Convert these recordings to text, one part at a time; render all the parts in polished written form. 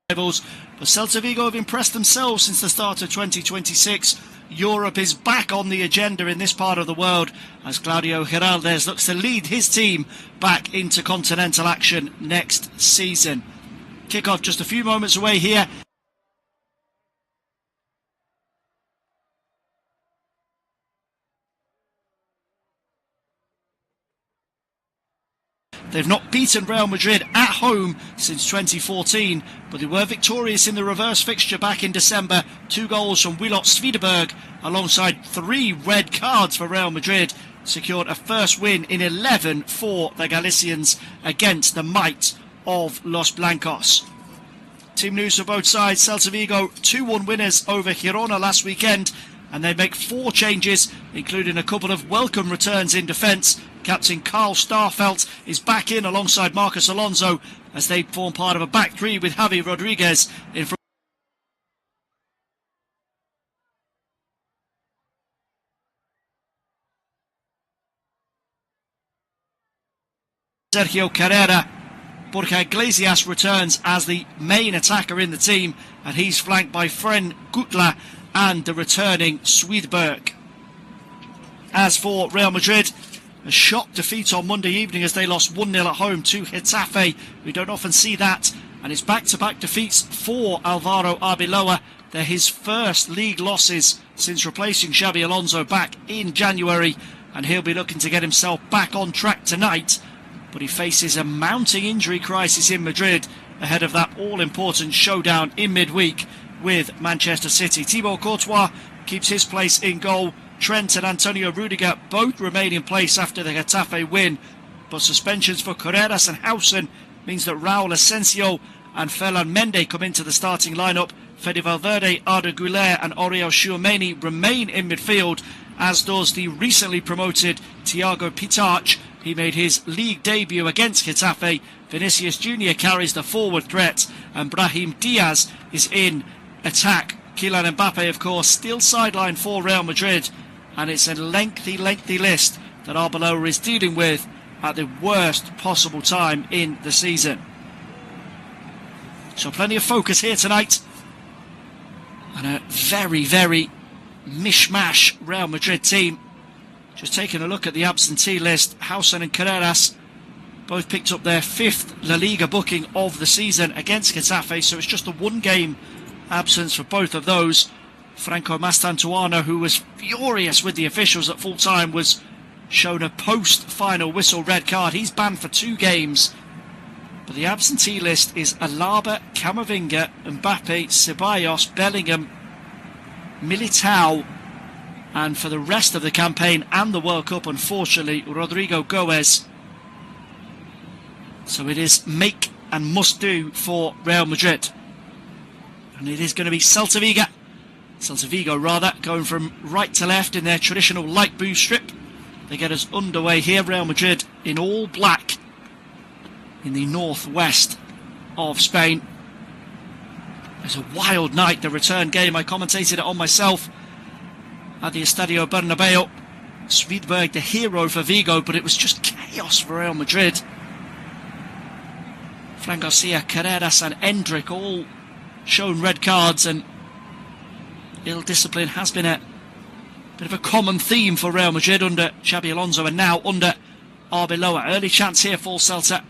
rivals, but Celta Vigo have impressed themselves since the start of 2026. Europe is back on the agenda in this part of the world as Claudio Giraldez looks to lead his team back into continental action next season. Kick-off just a few moments away here. They've not beaten Real Madrid at home since 2014, but they were victorious in the reverse fixture back in December. 2 goals from Wilot Swiedberg, alongside 3 red cards for Real Madrid, secured a first win in 11 for the Galicians against the might of Los Blancos. Team news for both sides. Celta Vigo 2-1 winners over Girona last weekend, and they make 4 changes, including a couple of welcome returns in defence. Captain Carl Starfelt is back in alongside Marcos Alonso as they form part of a back 3 with Javi Rodriguez in front. Sergio Carrera. Borja Iglesias returns as the main attacker in the team, and he's flanked by Fren Gutla and the returning Swiedberg. As for Real Madrid, a shock defeat on Monday evening as they lost 1-0 at home to Getafe. We don't often see that, and it's back-to-back defeats for Alvaro Arbeloa. They're his first league losses since replacing Xabi Alonso back in January, and he'll be looking to get himself back on track tonight. But he faces a mounting injury crisis in Madrid ahead of that all-important showdown in midweek with Manchester City. Thibaut Courtois keeps his place in goal. Trent and Antonio Rudiger both remain in place after the Getafe win, but suspensions for Carreras and Hausen means that Raul Asensio and Ferland Mendy come into the starting lineup. Fede Valverde, Arda Güler and Oriol Tchouameni remain in midfield, as does the recently promoted Thiago Pitarch. He made his league debut against Getafe. Vinicius Jr. carries the forward threat, and Brahim Diaz is in attack. Kylian Mbappe, of course, still sidelined for Real Madrid, and it's a lengthy list that Arbeloa is dealing with at the worst possible time in the season. So plenty of focus here tonight, and a very mishmash Real Madrid team. Just taking a look at the absentee list, Hausen and Carreras both picked up their 5th La Liga booking of the season against Getafe, so it's just a 1-game absence for both of those. Franco Mastantuano, who was furious with the officials at full time, was shown a post-final whistle red card. He's banned for 2 games. But the absentee list is Alaba, Camavinga, Mbappe, Ceballos, Bellingham, Militao, and for the rest of the campaign and the World Cup, unfortunately, Rodrigo Goes. So it is make and must do for Real Madrid. And it is going to be Celta Vigo, going from right to left in their traditional light blue strip. They get us underway here. Real Madrid in all black in the northwest of Spain. It's a wild night, the return game. I commentated it on myself at the Estadio Bernabeu. Swiedberg, the hero for Vigo, but it was just chaos for Real Madrid. Fran Garcia, Carreras and Endrick all shown red cards, and ill discipline has been a bit of a common theme for Real Madrid under Xabi Alonso and now under Arbeloa. Early chance here for Celta.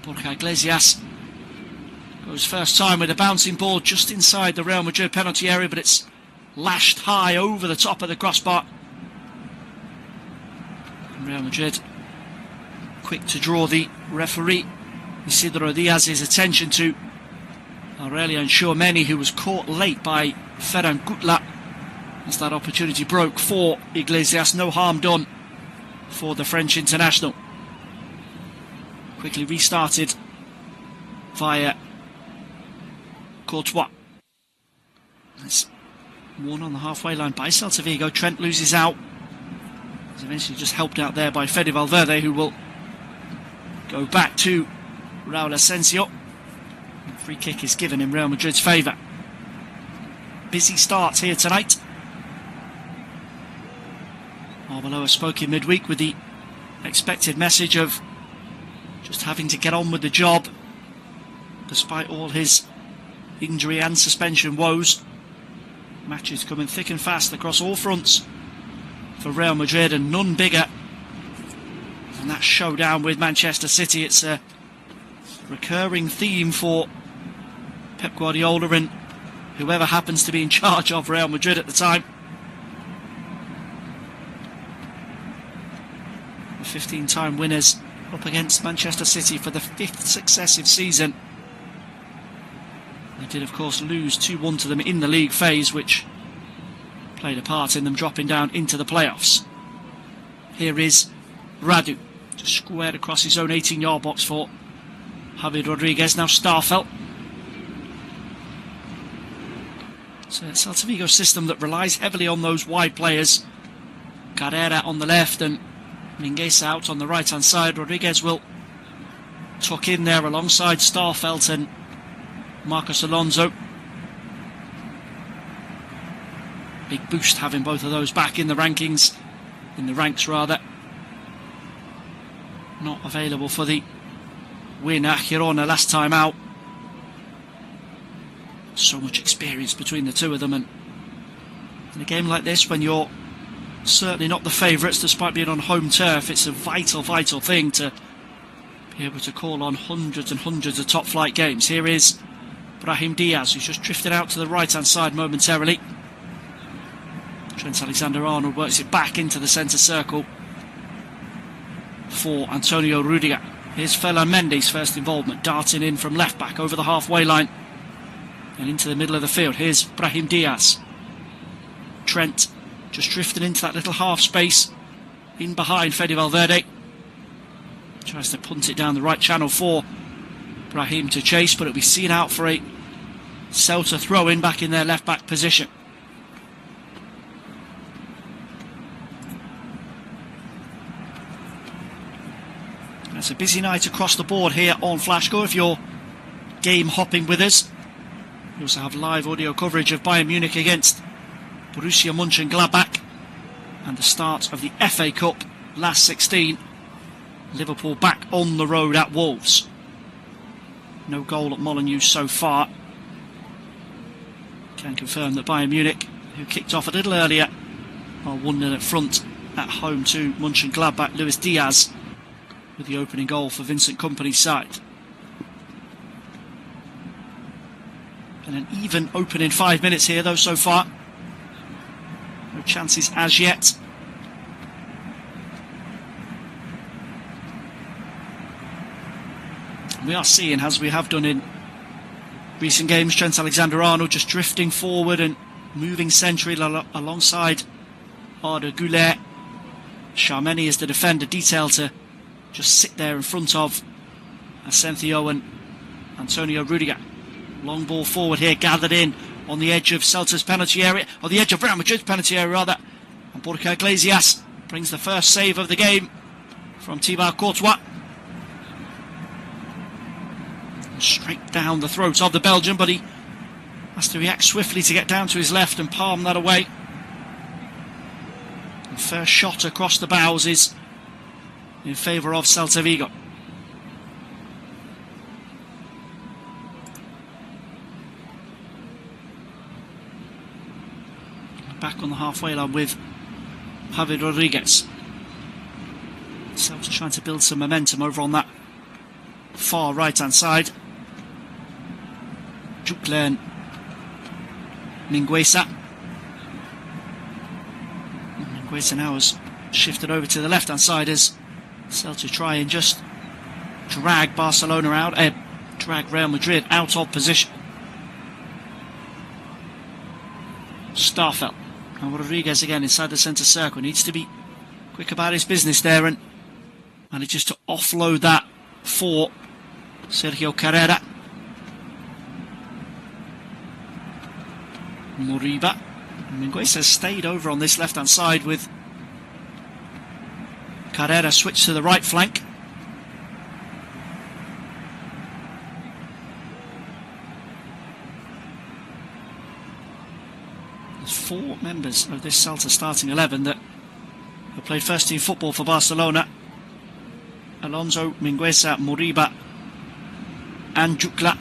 Borja Iglesias goes first time with a bouncing ball just inside the Real Madrid penalty area, but it's lashed high over the top of the crossbar. And Real Madrid quick to draw the referee Isidro Diaz's attention to Aurelian Tchouameni, who was caught late by Ferran Gutla as that opportunity broke for Iglesias. No harm done for the French international. Quickly restarted via Courtois. That's one on the halfway line by Celta Vigo. Trent loses out. He's eventually just helped out there by Fede Valverde, who will go back to Raul Asensio. Free kick is given in Real Madrid's favour. Busy start here tonight. Arbeloa spoke in midweek with the expected message of just having to get on with the job. despite all his injury and suspension woes. Matches coming thick and fast across all fronts for Real Madrid, and none bigger than that showdown with Manchester City. It's a recurring theme for Pep Guardiola and whoever happens to be in charge of Real Madrid at the time. The 15-time winners up against Manchester City for the 5th successive season. They did, of course, lose 2-1 to them in the league phase, which played a part in them dropping down into the playoffs. Here is Radu, just squared across his own 18-yard box for Javi Rodriguez. Now Starfelt. It's a Celta Vigo system that relies heavily on those wide players. Carrera on the left and Mingueza out on the right-hand side. Rodriguez will tuck in there alongside Starfelt and Marcos Alonso. Big boost having both of those back in the rankings, in the ranks rather. Not available for the win at Girona last time out. So much experience between the two of them, and in a game like this, when you're certainly not the favourites despite being on home turf, it's a vital thing to be able to call on hundreds and hundreds of top flight games. Here is Brahim Diaz, who's just drifted out to the right hand side momentarily. Trent Alexander-Arnold works it back into the centre circle for Antonio Rudiger. Here's Ferland Mendy's first involvement, darting in from left back over the halfway line and into the middle of the field. Here's Brahim Diaz. Trent just drifted into that little half space in behind Fede Valverde. Tries to punt it down the right channel for Brahim to chase, but it'll be seen out for a Celta throw-in back in their left back position. It's a busy night across the board here on Flashscore. If you're game hopping with us, we also have live audio coverage of Bayern Munich against Borussia Mönchengladbach and the start of the FA Cup last 16. Liverpool back on the road at Wolves. No goal at Molineux so far. Can confirm that Bayern Munich, who kicked off a little earlier, are 1-0 at front at home to Mönchengladbach. Luis Diaz with the opening goal for Vincent Kompany's side. And an even opening 5 minutes here though so far. No chances as yet. We are seeing, as we have done in recent games, Trent Alexander-Arnold just drifting forward and moving centrally alongside Arda Güler. Charmeni is the defender, detail to just sit there in front of Asencio and Antonio Rudiger. Long ball forward here, gathered in on the edge of Celta's penalty area, or the edge of Real Madrid's penalty area rather. And Borja Iglesias brings the first save of the game from Thibaut Courtois. Straight down the throat of the Belgian, but he has to react swiftly to get down to his left and palm that away. And first shot across the bows is in favour of Celta Vigo. Back on the halfway line with Javi Rodriguez. Celta trying to build some momentum over on that far right hand side. Jukler, Mingueza. Mingueza now has shifted over to the left hand side as Celta try and just drag Barcelona out, drag Real Madrid out of position. Starfelt. And Rodriguez again inside the centre circle. Needs to be quick about his business there and manages to offload that for Sergio Carrera. Moriba. Mingueza has stayed over on this left hand side with Carrera switched to the right flank. There's 4 members of this Celta starting 11 that have played first team football for Barcelona. Alonso, Mingueza, Moriba and Jukler.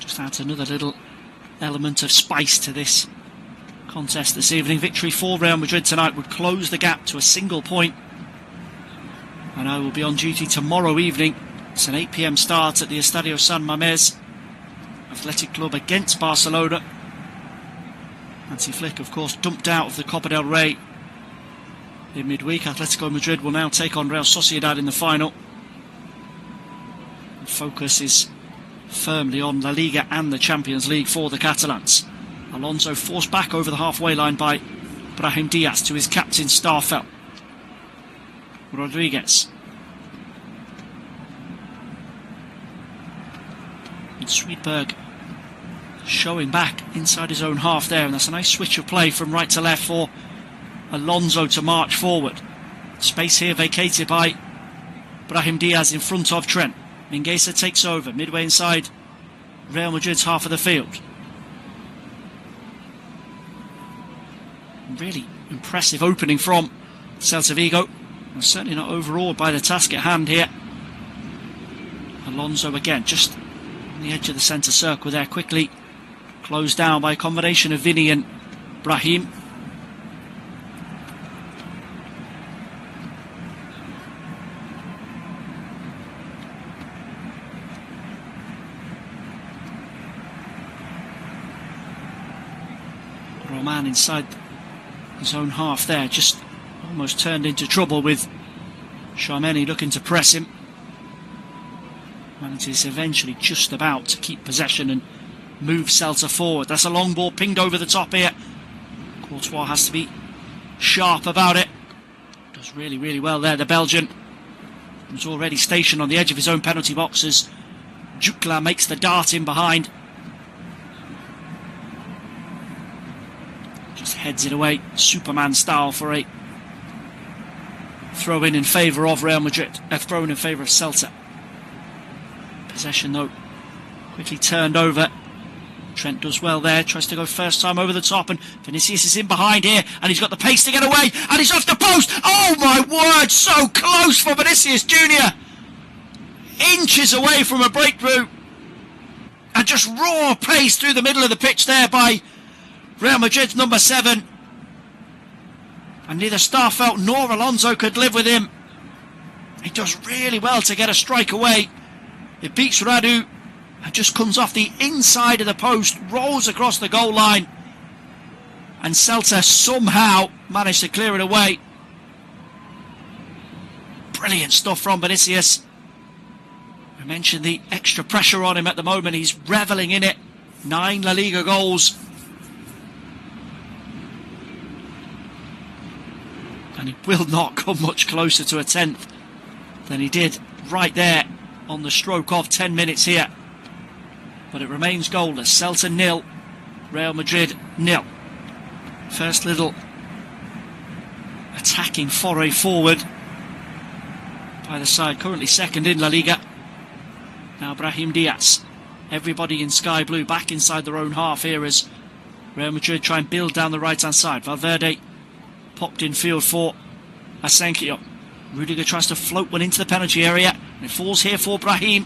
Just adds another little element of spice to this contest this evening. Victory for Real Madrid tonight would close the gap to a single point. And I will be on duty tomorrow evening. It's an 8 PM start at the Estadio San Mamés Athletic Club against Barcelona. Hansi Flick, of course, dumped out of the Copa del Rey in midweek. Atletico Madrid will now take on Real Sociedad in the final. The focus is firmly on La Liga and the Champions League for the Catalans. Alonso forced back over the halfway line by Brahim Diaz to his captain Starfelt. Rodriguez. And Sweetberg showing back inside his own half there, and that's a nice switch of play from right to left for Alonso to march forward. Space here vacated by Brahim Diaz in front of Trent. Mingueza takes over midway inside Real Madrid's half of the field. Really impressive opening from Celta Vigo. They're certainly not overawed by the task at hand here. Alonso again, just on the edge of the centre circle there, quickly closed down by a combination of Vinny and Brahim. Roman inside his own half there, just almost turned into trouble with Tchouaméni looking to press him. Manages eventually just about to keep possession and move Celta forward. That's a long ball pinged over the top here. Courtois has to be sharp about it. Does really, really well there, the Belgian. He's already stationed on the edge of his own penalty box as Jutgla makes the dart in behind. Just heads it away, Superman style, for a throw in favour of Real Madrid. Throw in favour of Celta. Possession though quickly turned over. Trent does well there, tries to go first time over the top, and Vinicius is in behind here, and he's got the pace to get away, and he's off the post. Oh my word, so close for Vinicius Junior. Inches away from a breakthrough, and just raw pace through the middle of the pitch there by Real Madrid's number 7. And neither Starfelt nor Alonso could live with him. He does really well to get a strike away. It beats Radu and just comes off the inside of the post, rolls across the goal line, and Celta somehow managed to clear it away. Brilliant stuff from Vinicius. I mentioned the extra pressure on him at the moment. He's revelling in it. 9 La Liga goals. And he will not come much closer to a 10th than he did right there on the stroke of 10 minutes here. But it remains goalless. Celta 0, Real Madrid 0. First little attacking foray forward by the side, currently second in La Liga. Now Brahim Diaz. Everybody in sky blue back inside their own half here as Real Madrid try and build down the right hand side. Valverde popped in field for Asencio. Rudiger tries to float one into the penalty area, and it falls here for Brahim.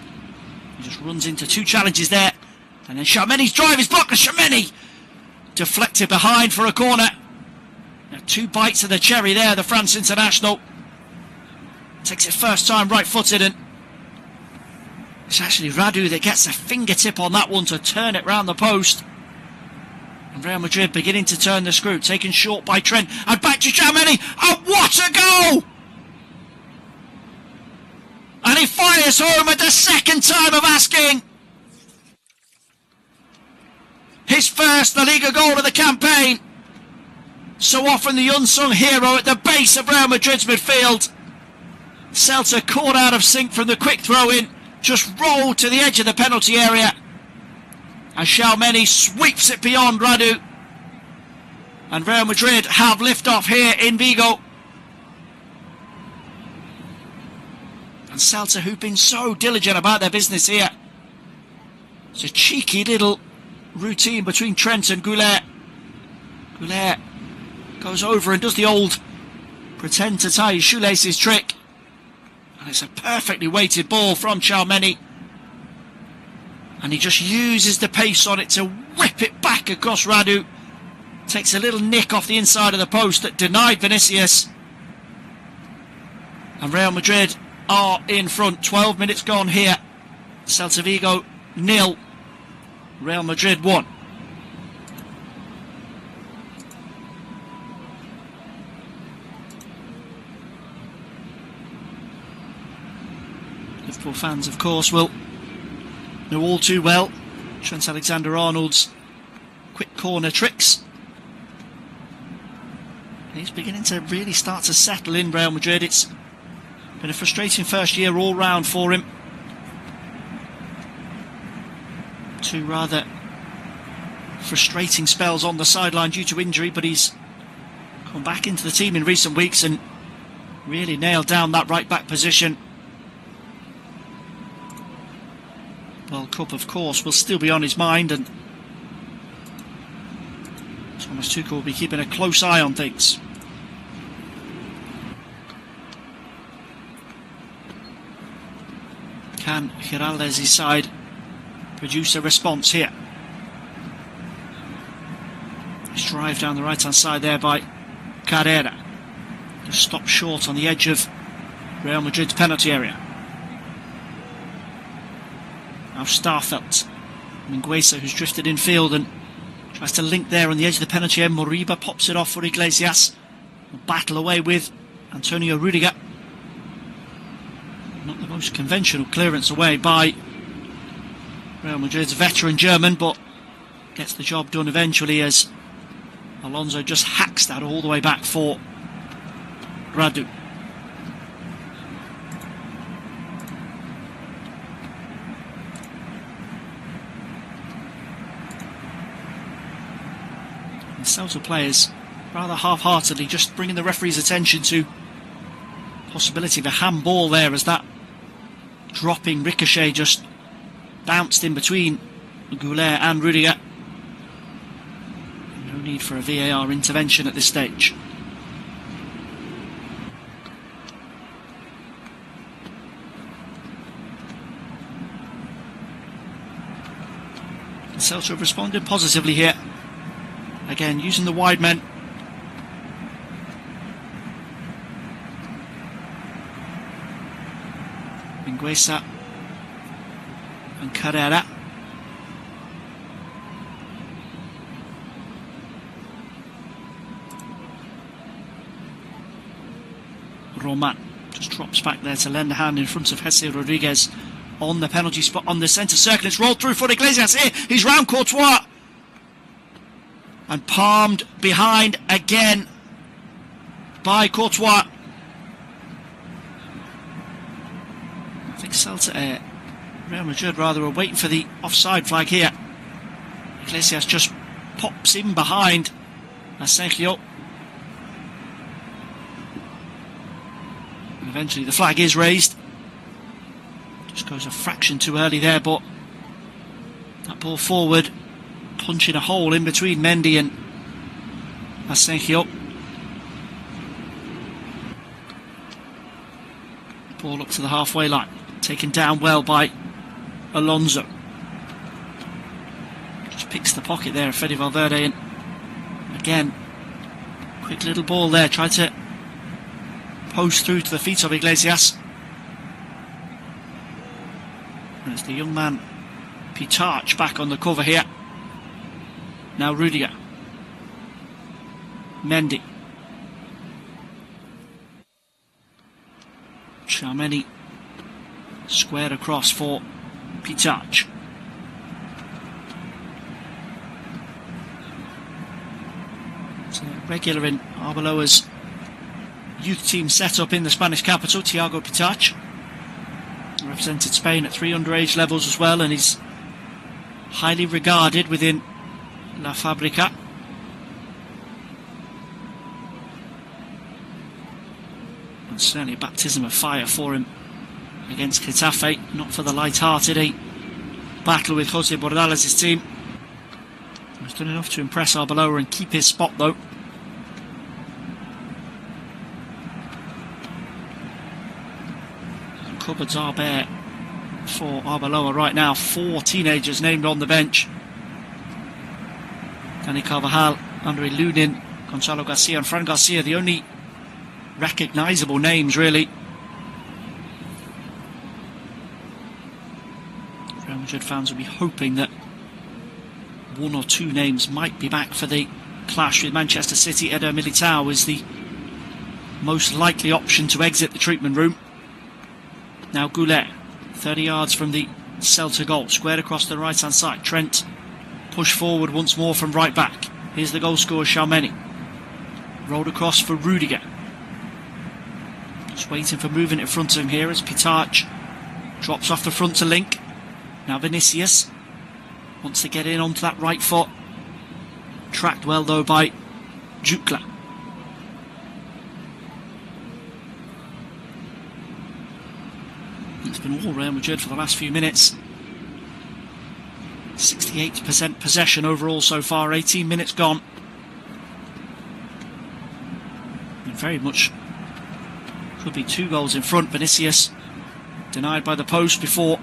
He just runs into 2 challenges there, and then Tchouaméni's drive is blocked, and Tchouaméni deflected behind for a corner. Now 2 bites of the cherry there, the France international. Takes it first time right footed, and it's actually Radu that gets a fingertip on that one to turn it round the post. And Real Madrid beginning to turn the screw, taken short by Trent, and back to Tchouaméni, and what a goal! And he fires home at the second time of asking. His first La Liga goal of the campaign. So often the unsung hero at the base of Real Madrid's midfield. Celta caught out of sync from the quick throw in, just rolled to the edge of the penalty area. And Tchouaméni sweeps it beyond Radu. And Real Madrid have lift-off here in Vigo. And Celta, who've been so diligent about their business here. It's a cheeky little routine between Trent and Goulet. Goulet goes over and does the old pretend to tie his shoelaces trick. And it's a perfectly weighted ball from Tchouaméni. And he just uses the pace on it to whip it back across Radu. Takes a little nick off the inside of the post that denied Vinicius. And Real Madrid are in front. 12 minutes gone here. Celta Vigo 0. Real Madrid 1. Liverpool fans, of course, will know all too well Trent Alexander-Arnold's quick corner tricks. He's beginning to really start to settle in Real Madrid. It's been a frustrating first year all round for him. Two rather frustrating spells on the sideline due to injury, but he's come back into the team in recent weeks and really nailed down that right back position. World Cup, of course, will still be on his mind, and Thomas Tuchel will be keeping a close eye on things. Can Giraldez's side produce a response here? Nice drive down the right hand side there by Carrera. Just stopped short on the edge of Real Madrid's penalty area. Now Starfelt, Mingueza, who's drifted infield and tries to link there on the edge of the penalty area. Moriba pops it off for Iglesias. Will battle away with Antonio Rudiger. Not the most conventional clearance away by Real Madrid's veteran German, but gets the job done eventually as Alonso just hacks that all the way back for Radu. The Celta players rather half-heartedly just bringing the referee's attention to possibility of a handball there as that dropping ricochet just bounced in between Goulet and Rudiger. No need for a VAR intervention at this stage. Celta have responded positively here. Again, using the wide men. Mingueza and Carrera. Roman just drops back there to lend a hand in front of Jesse Rodriguez on the penalty spot on the centre circle. It's rolled through for Iglesias here. He's round Courtois and palmed behind again by Courtois. I think Celta, Real Madrid rather, are waiting for the offside flag here. Iglesias just pops in behind Asensio. And eventually the flag is raised. Just goes a fraction too early there, but that ball forward, punching a hole in between Mendy and Asensio. Ball up to the halfway line, taken down well by Alonso. Just picks the pocket there of Fede Valverde, and again, quick little ball there, tried to post through to the feet of Iglesias. And it's the young man Pitarch back on the cover here. Now Rudiger. Mendy. Tchouaméni squared across for Pitarch. It's a regular in Arbeloa's youth team set up in the Spanish capital, Thiago Pitarch. Represented Spain at 3 underage levels as well, and he's highly regarded within La Fabrica. And certainly a baptism of fire for him against Getafe, not for the light-hearted. A battle with Jose Bordalez' team. He's done enough to impress Arbeloa and keep his spot though. The cupboards are bare for Arbeloa right now. 4 teenagers named on the bench. Dani Carvajal, Andre Lunin, Gonzalo Garcia and Fran Garcia, the only recognisable names really. Real Madrid fans will be hoping that 1 or 2 names might be back for the clash with Manchester City. Eder Militao is the most likely option to exit the treatment room. Now Goulet, 30 yards from the Celta goal, squared across the right hand side. Trent push forward once more from right back. Here's the goal scorer Tchouaméni. Rolled across for Rudiger. Just waiting for movement in front of him here as Pitarch drops off the front to link. Now Vinicius wants to get in onto that right foot. Tracked well though by Jutgla. It's been all Real Madrid for the last few minutes. 68% possession overall so far, 18 minutes gone. And very much could be 2 goals in front. Vinicius denied by the post before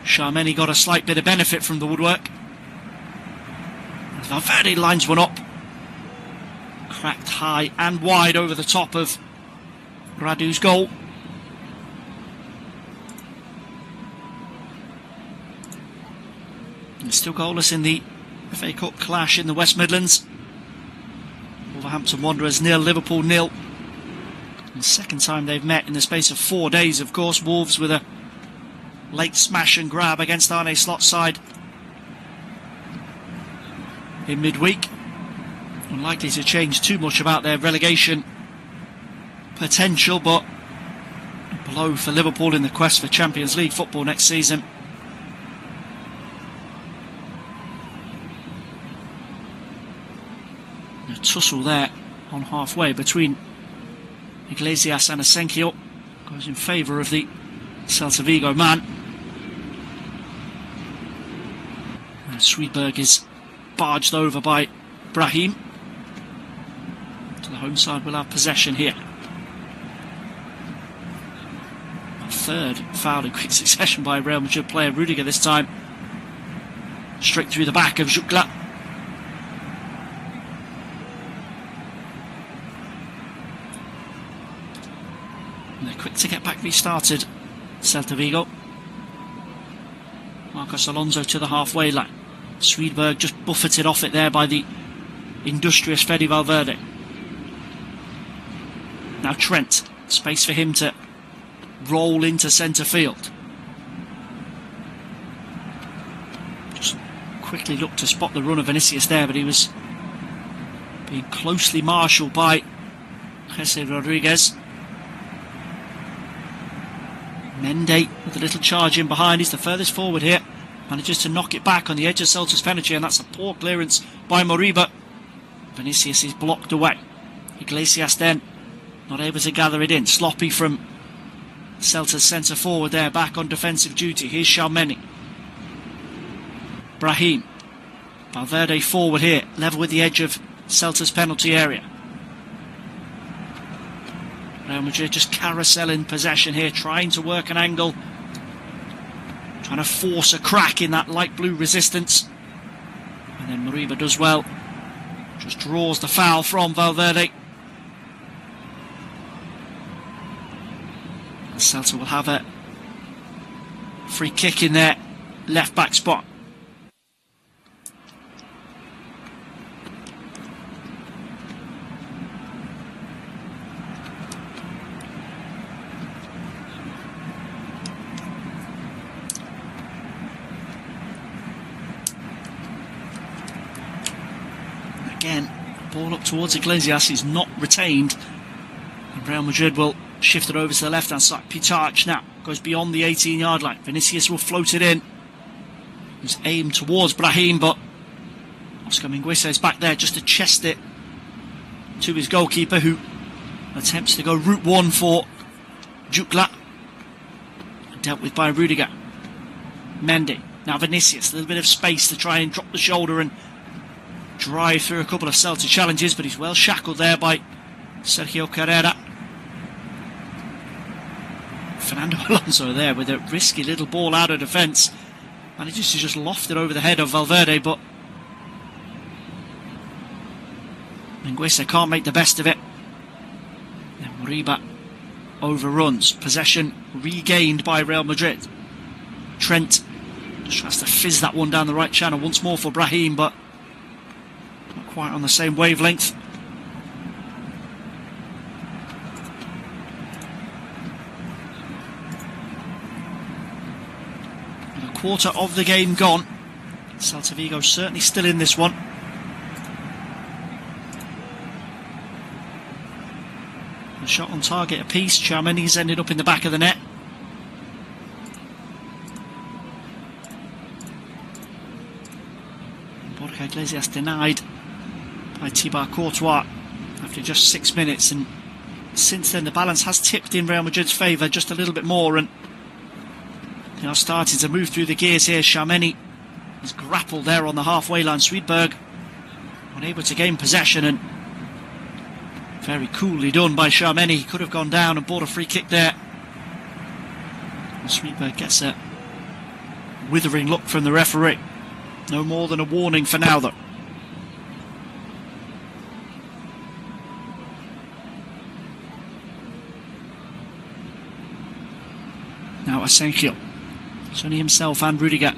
Tchouaméni got a slight bit of benefit from the woodwork. Valverde lines one up. Cracked high and wide over the top of Radu's goal. And still goalless in the FA Cup clash in the West Midlands. Wolverhampton Wanderers 0, Liverpool 0. And the second time they've met in the space of 4 days, of course. Wolves with a late smash and grab against Arne Slot's side in midweek. Unlikely to change too much about their relegation potential, but a blow for Liverpool in the quest for Champions League football next season. A tussle there on halfway between Iglesias and Asencio goes in favour of the Celta Vigo man. And Sweetberg is barged over by Brahim. So the home side will have possession here. A third foul in quick succession by a Real Madrid player, Rudiger this time. Straight through the back of Jutgla. And they're quick to get back restarted, Celta Vigo. Marcos Alonso to the halfway line. Sweetberg just buffeted off it there by the industrious Fede Valverde. Now Trent, space for him to roll into centre field. Just quickly looked to spot the run of Vinicius there, but he was being closely marshalled by Jesse Rodriguez. Mendy with a little charge in behind. He's the furthest forward here. Manages to knock it back on the edge of Celta's penalty, and that's a poor clearance by Moriba. Vinicius is blocked away. Iglesias then not able to gather it in. Sloppy from Celta's centre forward there, back on defensive duty. Here's Tchouaméni. Brahim. Valverde forward here, level with the edge of Celta's penalty area. Real Madrid just carouseling possession here, trying to work an angle, trying to force a crack in that light blue resistance. And then Moriba does well, just draws the foul from Valverde. And Celta will have a free kick in their left back spot. Again, ball up towards Iglesias is not retained, and Real Madrid will shift it over to the left hand side. Pitarch now goes beyond the 18-yard line. Vinicius will float it in. He's aimed towards Brahim, but Oscar Mingueza is back there just to chest it to his goalkeeper, who attempts to go route one for Jutgla. Dealt with by Rudiger. Mendy. Now Vinicius, a little bit of space to try and drop the shoulder and drive through a couple of Celta challenges, but he's well shackled there by Sergio Carrera. Fernando Alonso there with a risky little ball out of defence. Manages to just loft it over the head of Valverde, but Mingueza can't make the best of it. Then Moriba overruns. Possession regained by Real Madrid. Trent just tries to fizz that one down the right channel once more for Brahim, but not quite on the same wavelength. With a quarter of the game gone, Celta Vigo certainly still in this one. A shot on target apiece. Tchouaméni's ended up in the back of the net. Borja Iglesias denied by Thibaut Courtois after just 6 minutes, and since then the balance has tipped in Real Madrid's favour just a little bit more, and they are starting to move through the gears here. Tchouaméni is grappled there on the halfway line. Sweetberg unable to gain possession, and very coolly done by Tchouaméni. He could have gone down and bought a free kick there. And Sweetberg gets a withering look from the referee. No more than a warning for now, though. Now Asencio. It's only himself and Rudiger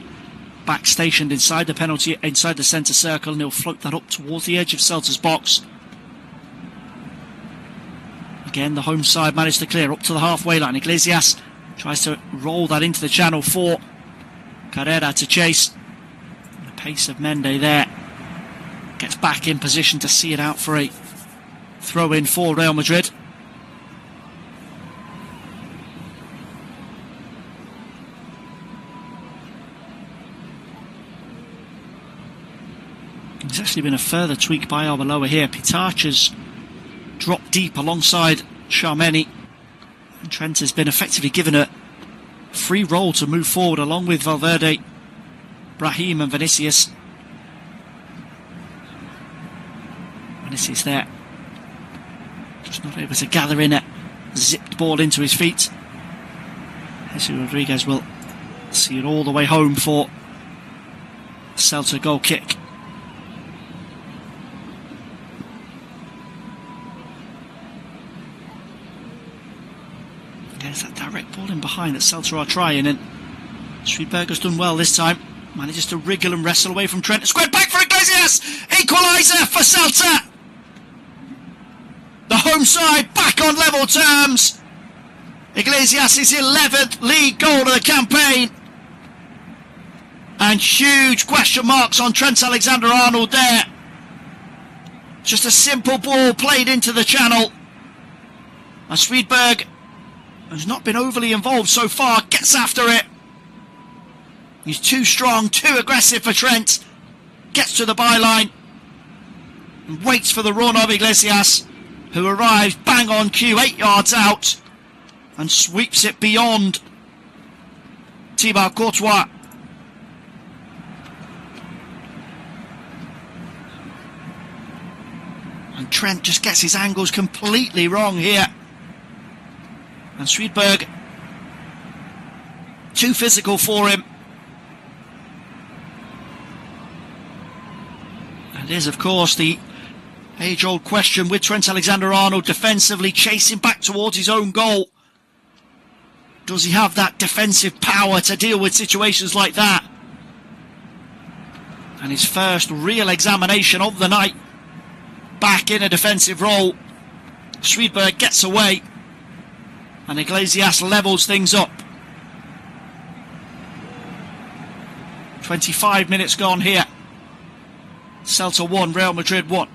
back stationed inside the centre circle, and he'll float that up towards the edge of Celta's box. Again, the home side managed to clear up to the halfway line. Iglesias tries to roll that into the channel for Carrera to chase. The pace of Mendy there. Gets back in position to see it out for a throw-in for Real Madrid. There's actually been a further tweak by Arbeloa here. Pitarch's dropped deep alongside Tchouaméni, and Trent has been effectively given a free roll to move forward along with Valverde, Brahim and Vinicius. Vinicius there, just not able to gather in a zipped ball into his feet. Jesus Rodriguez will see it all the way home for Celta goal kick. There's that direct ball in behind that Celta are trying, and Sweetberg has done well this time. Manages to wriggle and wrestle away from Trent. Squared back for Iglesias! Equaliser for Celta! The home side back on level terms. Iglesias' 11th league goal of the campaign. And huge question marks on Trent Alexander-Arnold there. Just a simple ball played into the channel. And Sweetberg, who's not been overly involved so far, gets after it. He's too strong, too aggressive for Trent. Gets to the byline and waits for the run of Iglesias, who arrives bang on cue, 8 yards out, and sweeps it beyond Thibaut Courtois. And Trent just gets his angles completely wrong here. And Sweetberg, too physical for him. And there's, of course, the age-old question with Trent Alexander-Arnold defensively chasing back towards his own goal. Does he have that defensive power to deal with situations like that? And his first real examination of the night, back in a defensive role. Sweetberg gets away, and Iglesias levels things up. 25 minutes gone here. Celta 1, Real Madrid 1.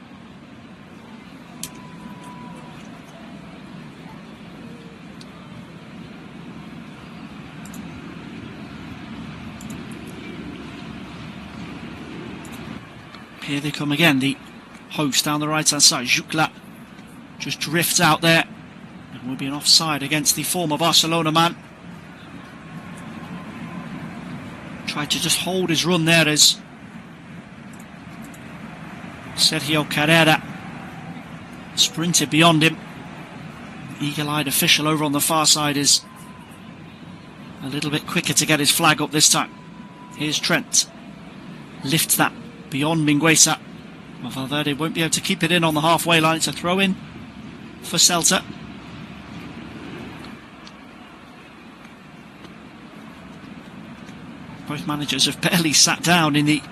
Here they come again, the host down the right hand side. Jucla just drifts out there, and will be an offside against the former Barcelona man. Tried to just hold his run there as Sergio Carrera sprinted beyond him. The eagle-eyed official over on the far side is a little bit quicker to get his flag up this time. Here's Trent. Lifts that beyond Mingueza. Well, Valverde won't be able to keep it in on the halfway line. It's a throw in for Celta. Both managers have barely sat down in the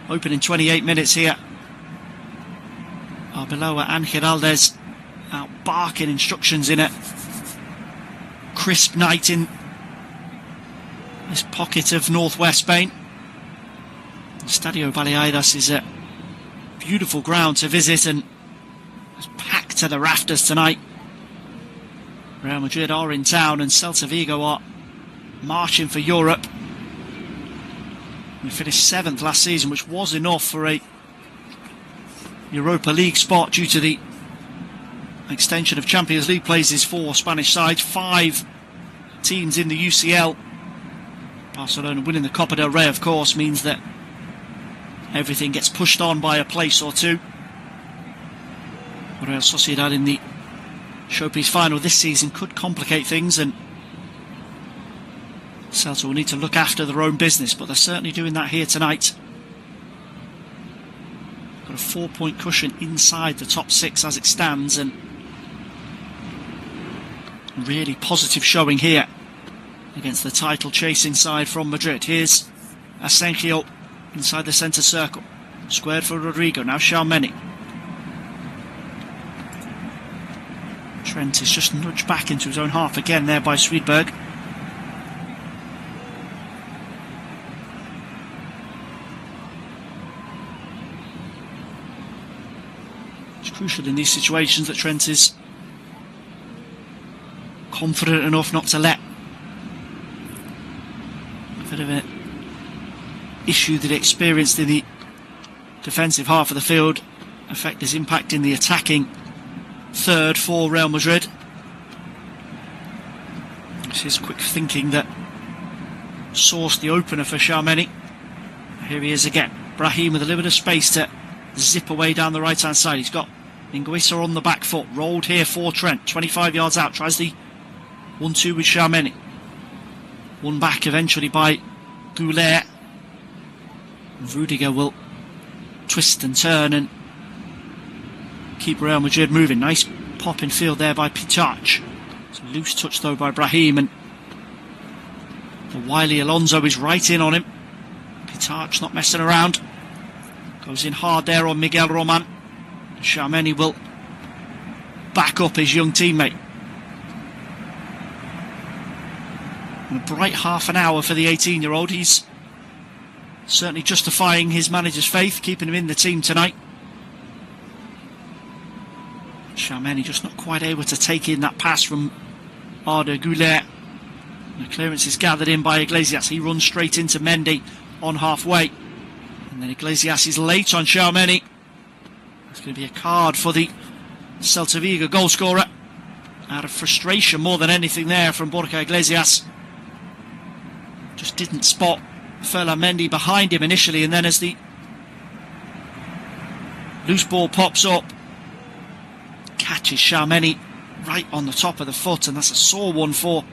opening 28 minutes here. Arbeloa and Giraldez out barking instructions in a crisp night in this pocket of northwest Spain. Estadio Baleares is a beautiful ground to visit and it's packed to the rafters tonight. Real Madrid are in town and Celta Vigo are marching for Europe. We finished 7th last season, which was enough for a Europa League spot due to the extension of Champions League places for Spanish sides. 5 teams in the UCL. Barcelona winning the Copa del Rey, of course, means that everything gets pushed on by a place or two. Real Sociedad in the showpiece final this season could complicate things, and Celta will need to look after their own business, but they're certainly doing that here tonight. Got a 4-point cushion inside the top 6 as it stands, and really positive showing here against the title chasing side from Madrid. Here's Asensio inside the centre circle, squared for Rodrigo. Now Xiaomeni. Trent is just nudged back into his own half again there by Swedberg. It's crucial in these situations that Trent is confident enough not to let a bit of an issue that he experienced in the defensive half of the field affect his impact in the attacking third for Real Madrid. It's his quick thinking that sourced the opener for Xiaomeni. Here he is again. Brahim with a little bit of space to zip away down the right hand side. He's got Mingueza on the back foot, rolled here for Trent, 25 yards out, tries the 1-2 with Xiaomeni. One back eventually by Goulet. Rudiger will twist and turn and keep Real Madrid moving. Nice pop in field there by Pitarch. It's a loose touch though by Brahim, and the wily Alonso is right in on him. Pitarch not messing around. Goes in hard there on Miguel Roman. Xiaomeni will back up his young teammate. And a bright half an hour for the 18-year-old. He's certainly justifying his manager's faith, keeping him in the team tonight. Xiaomeni just not quite able to take in that pass from Arda Goulet. The clearance is gathered in by Iglesias. He runs straight into Mendy on halfway. And then Iglesias is late on Xiaomeni. It's going to be a card for the Celta Vigo goalscorer. Out of frustration more than anything there from Borja Iglesias. Just didn't spot Ferland Mendy behind him initially, and then as the loose ball pops up, catches Xiaomeni right on the top of the foot, and that's a sore one for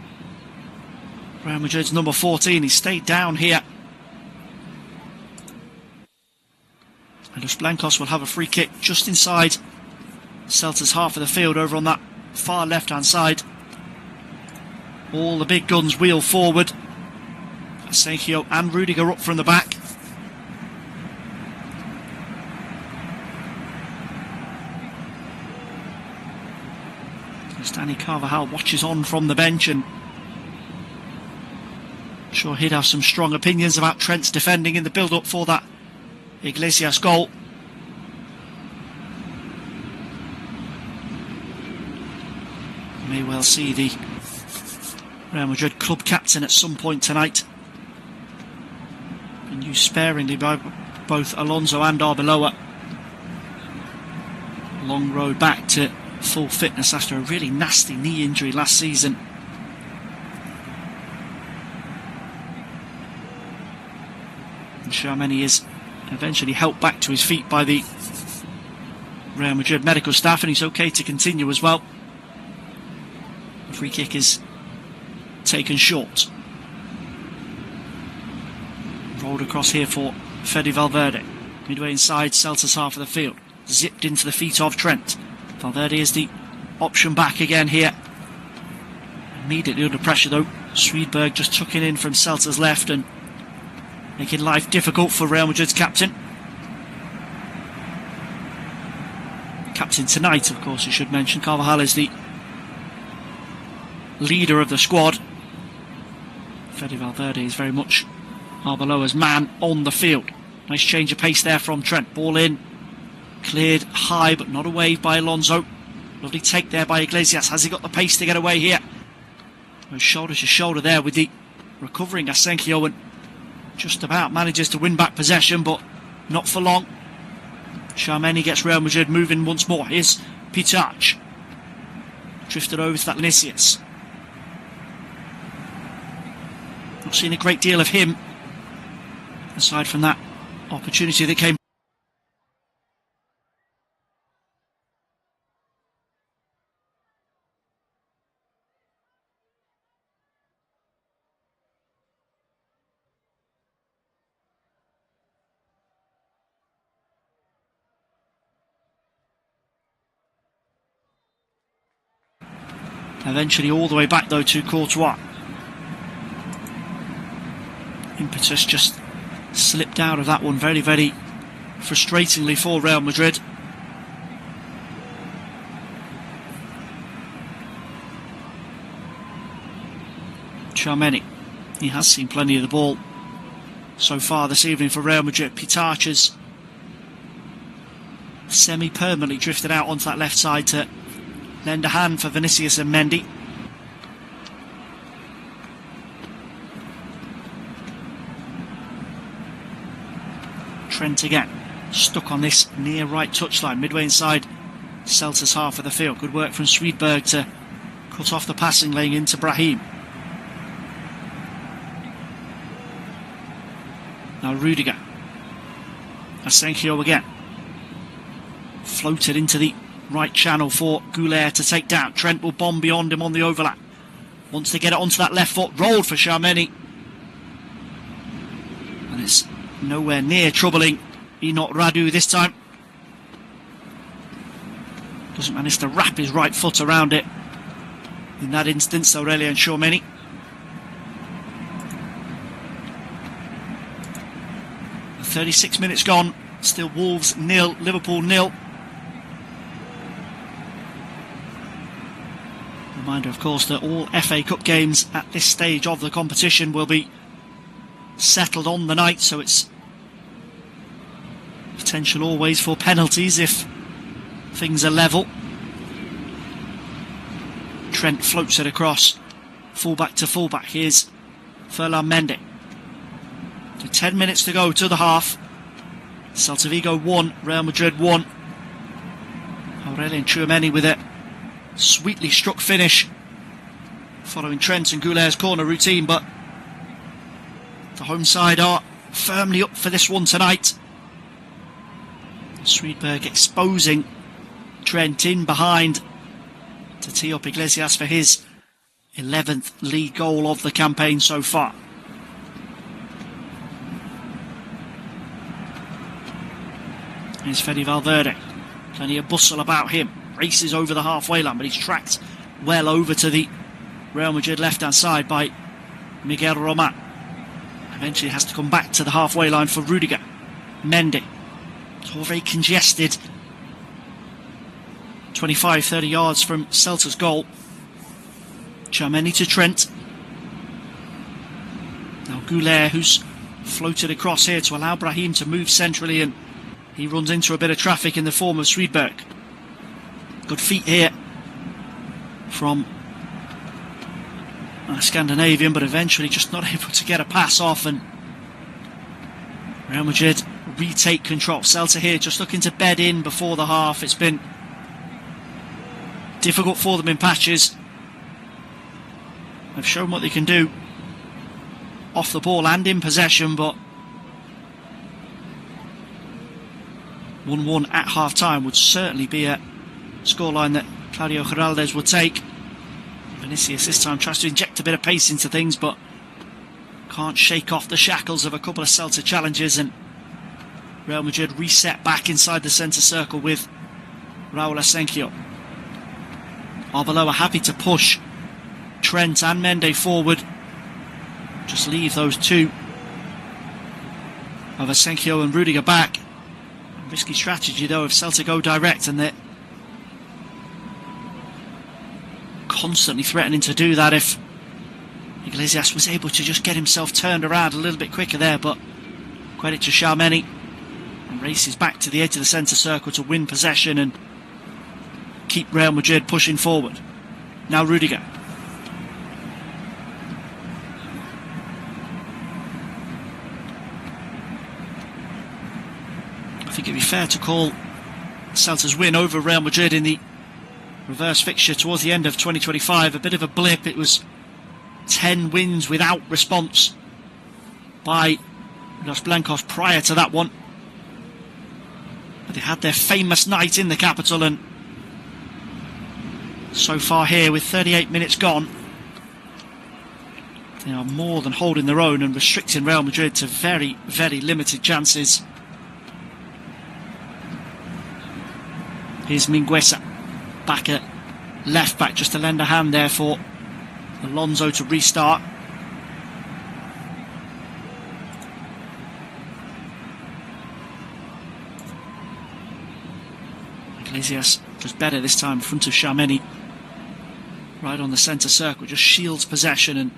Real Madrid's number 14. He stayed down here. And Los Blancos will have a free kick just inside Celta's half of the field over on that far left hand side. All the big guns wheel forward. Asensio and Rudiger up from the back. Danny Carvajal watches on from the bench, and I'm sure he'd have some strong opinions about Trent's defending in the build-up for that Iglesias goal. You may well see the Real Madrid club captain at some point tonight. Been used sparingly by both Alonso and Arbeloa. Long road back to full fitness after a really nasty knee injury last season. And Xiaomeni is eventually helped back to his feet by the Real Madrid medical staff, and he's okay to continue as well. The free kick is taken short. Rolled across here for Fede Valverde. Midway inside Celta's half of the field. Zipped into the feet of Trent. Valverde is the option back again here. Immediately under pressure though. Swedberg just tucking in from Celta's left and making life difficult for Real Madrid's captain. Captain tonight, of course, you should mention. Carvajal is the leader of the squad. Fede Valverde is very much Arbeloa's man on the field. Nice change of pace there from Trent. Ball in. Cleared high, but not away by Alonso. Lovely take there by Iglesias. Has he got the pace to get away here? Goes shoulder to shoulder there with the recovering Asensio, and just about manages to win back possession, but not for long. Tchouaméni gets Real Madrid moving once more. Here's Pitarch. Drifted over to that Vinicius. Not seen a great deal of him, aside from that opportunity that came. Eventually all the way back though to Courtois. Impetus just slipped out of that one very, very frustratingly for Real Madrid. Tchouaméni, he has seen plenty of the ball so far this evening for Real Madrid. Pitarch has semi-permanently drifted out onto that left side to lend a hand for Vinicius and Mendy. Trent again, stuck on this near right touchline, midway inside Celta's half of the field. Good work from Swedberg to cut off the passing lane into Brahim. Now Rudiger. Asensio again. Floated into the right channel for Goulet to take down. Trent will bomb beyond him on the overlap. Wants to get it onto that left foot. Rolled for Tchouaméni. And it's nowhere near troubling Enoch Radu this time. Doesn't manage to wrap his right foot around it. In that instance, Aurelien Tchouaméni. The 36 minutes gone. Still Wolves 0, Liverpool 0. Reminder, of course, that all FA Cup games at this stage of the competition will be settled on the night, so it's potential always for penalties if things are level. Trent floats it across, fullback to fullback. Here's Ferland Mendy. So 10 minutes to go to the half. Celta Vigo 1, Real Madrid 1. Aurelien Tchouaméni with it. Sweetly struck finish following Trent and Goulet's corner routine, but the home side are firmly up for this one tonight. Swedberg exposing Trent in behind to tee up Iglesias for his 11th league goal of the campaign so far. Here's Fede Valverde. Plenty of bustle about him. Races over the halfway line, but he's tracked well over to the Real Madrid left-hand side by Miguel Roman. Eventually has to come back to the halfway line for Rudiger. Mendy. It's all very congested. 25-30 yards from Celta's goal. Tchouaméni to Trent. Now Goulet, who's floated across here to allow Brahim to move centrally, and he runs into a bit of traffic in the form of Swedberg. Good feet here from Scandinavian, but eventually just not able to get a pass off, and Real Madrid retake control. Celta here just looking to bed in before the half. It's been difficult for them in patches. They've shown what they can do off the ball and in possession, but 1-1 at half time would certainly be a scoreline that Claudio Geraldes would take. Vinicius this time tries to inject a bit of pace into things, but can't shake off the shackles of a couple of Celta challenges, and Real Madrid reset back inside the centre circle with Raúl Asencio. Arbeloa happy to push Trent and Mendy forward. Just leave those two of Asencio and Rudiger back. Risky strategy though if Celta go direct, and they're constantly threatening to do that if Iglesias was able to just get himself turned around a little bit quicker there. But credit to Tchouaméni, and races back to the edge of the centre circle to win possession and keep Real Madrid pushing forward. Now Rudiger. I think it'd be fair to call Celta's win over Real Madrid in the reverse fixture towards the end of 2025 a bit of a blip. It was 10 wins without response by Los Blancos prior to that one. But they had their famous night in the capital, and so far here, with 38 minutes gone, they are more than holding their own and restricting Real Madrid to very, very limited chances. Here's Mingueza back at left back, just to lend a hand there for Alonso to restart. Iglesias just better this time in front of Tchouaméni, right on the centre circle, just shields possession and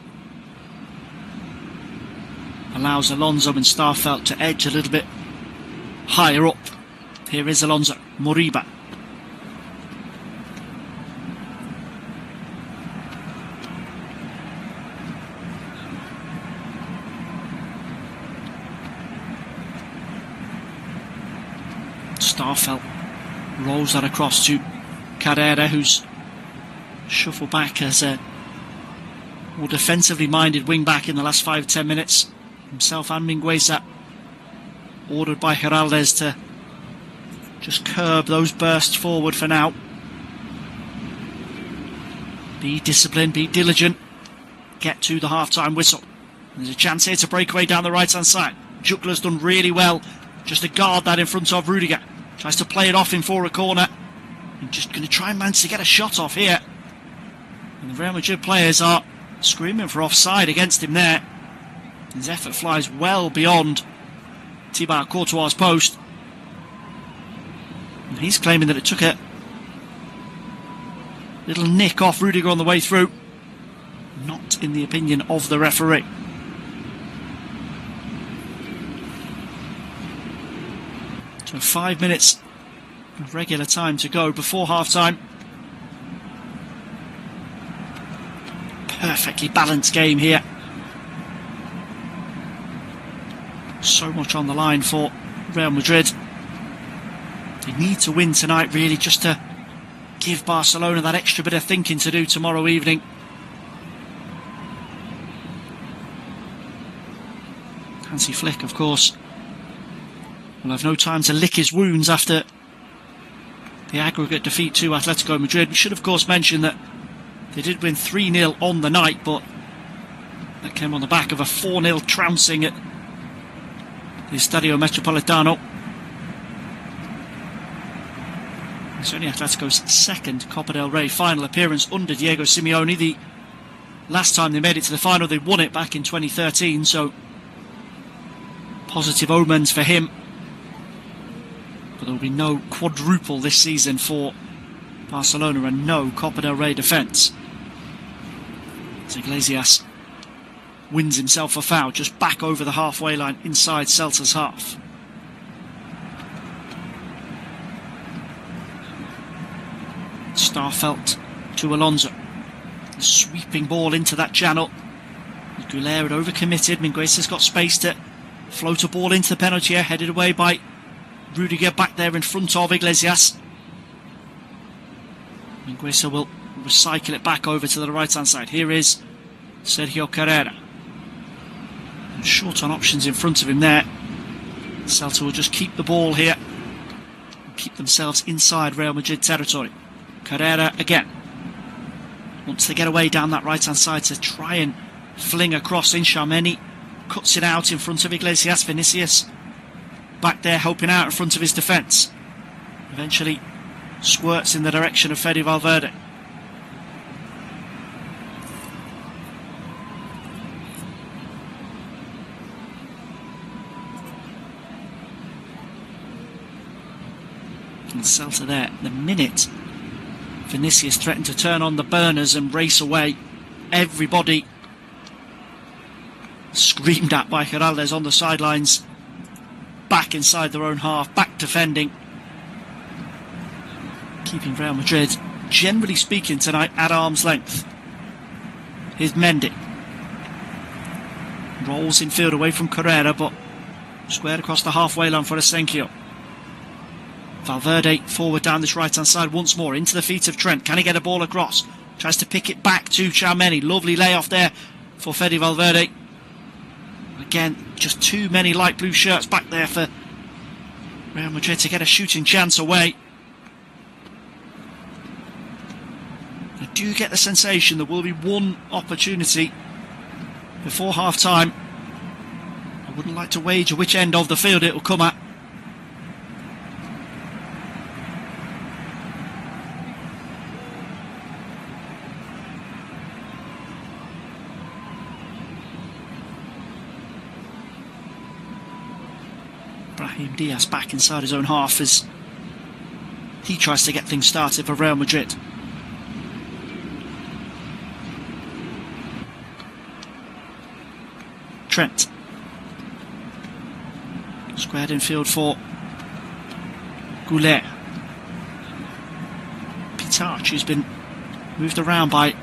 allows Alonso and Starfelt to edge a little bit higher up. Here is Alonso, Moriba. Starfelt rolls that across to Carrera, who's shuffled back as a more defensively minded wing back in the last 5-10 minutes. Himself and Mingueza ordered by Geraldes to just curb those bursts forward for now. Be disciplined, be diligent, get to the half-time whistle. There's a chance here to break away down the right-hand side. Jukla's done really well just to guard that in front of Rudiger. Tries to play it off in for a corner. And just going to try and manage to get a shot off here. And the Real Madrid players are screaming for offside against him there. His effort flies well beyond Thibaut Courtois' post. And he's claiming that it took a little nick off Rudiger on the way through. Not in the opinion of the referee. So 5 minutes of regular time to go before half-time. Perfectly balanced game here. So much on the line for Real Madrid. They need to win tonight, really, just to give Barcelona that extra bit of thinking to do tomorrow evening. Hansi Flick, of course, will have no time to lick his wounds after the aggregate defeat to Atletico Madrid. We should, of course, mention that they did win 3-0 on the night, but that came on the back of a 4-0 trouncing at the Estadio Metropolitano. It's only Atletico's second Copa del Rey final appearance under Diego Simeone. The last time they made it to the final, they won it back in 2013, so positive omens for him. But there will be no quadruple this season for Barcelona and no Copa del Rey defence. Iglesias wins himself a foul just back over the halfway line inside Celta's half. Starfelt to Alonso. A sweeping ball into that channel. Goulet had overcommitted. Mingueza's got space to float a ball into the penalty area, headed away by Rudiger back there in front of Iglesias. Mingueza will recycle it back over to the right hand side. Here is Sergio Carrera. And short on options in front of him there. Celta will just keep the ball here and keep themselves inside Real Madrid territory. Carrera again. wants to get away down that right-hand side to try and fling across in. Tchouameni cuts it out in front of Iglesias. Vinicius back there helping out in front of his defence. Eventually squirts in the direction of Fede Valverde. And Celta there, the minute Vinicius threatened to turn on the burners and race away, everybody screamed at by Geraldes on the sidelines, back inside their own half, back defending, keeping Real Madrid, generally speaking tonight, at arm's length. Here's Mendy, rolls in field away from Carrera, but squared across the halfway line for Asencio. Valverde forward down this right hand side once more, into the feet of Trent. Can he get a ball across? Tries to pick it back to Tchouameni. Lovely layoff there for Fede Valverde. Again, just too many light blue shirts back there for Real Madrid to get a shooting chance away. I do get the sensation there will be one opportunity before half time. I wouldn't like to wager which end of the field it will come at. Brahim Diaz back inside his own half as he tries to get things started for Real Madrid. Trent. Squared in field for Goulet. Pitach, who's been moved around by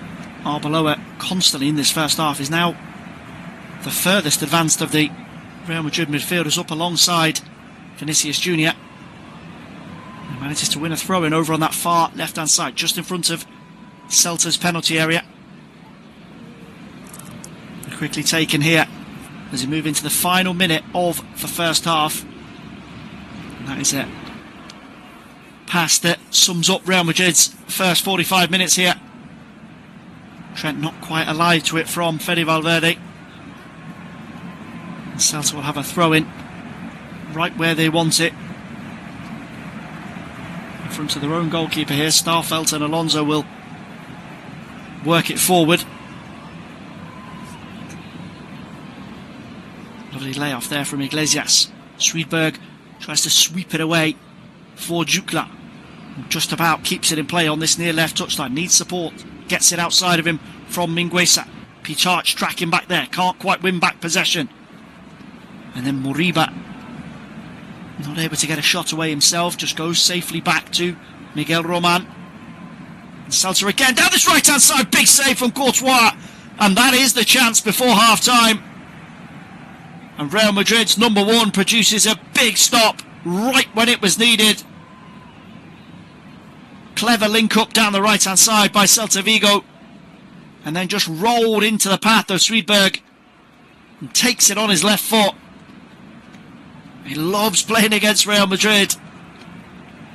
Arbeloa constantly in this first half, is now the furthest advanced of the Real Madrid midfielders, up alongside Vinicius Jr. He manages to win a throw-in over on that far left-hand side, just in front of Celta's penalty area. Quickly taken here as we move into the final minute of the first half. And that is a pass that sums up Real Madrid's first 45 minutes here. Trent not quite alive to it from Fede Valverde. And Celta will have a throw-in right where they want it, in front of their own goalkeeper here. Starfelt and Alonso will work it forward. Lovely layoff there from Iglesias. Swedberg tries to sweep it away for Jutla. Just about keeps it in play on this near left touchline. Needs support. Gets it outside of him from Mingueza. Pitach tracking back there. Can't quite win back possession. And then Moriba, not able to get a shot away himself. Just goes safely back to Miguel Roman. And Celta again down this right hand side. Big save from Courtois. And that is the chance before half time. And Real Madrid's number one produces a big stop right when it was needed. Clever link up down the right hand side by Celta Vigo. And then just rolled into the path of Swedberg. And takes it on his left foot. He loves playing against Real Madrid.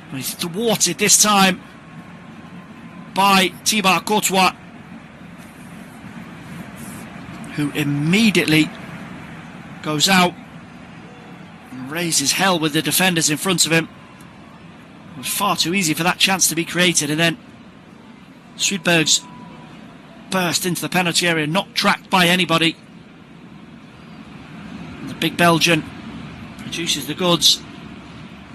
And he's thwarted this time by Thibaut Courtois, who immediately goes out and raises hell with the defenders in front of him. It was far too easy for that chance to be created, and then Swedberg's burst into the penalty area, not tracked by anybody. And the big Belgian produces the goods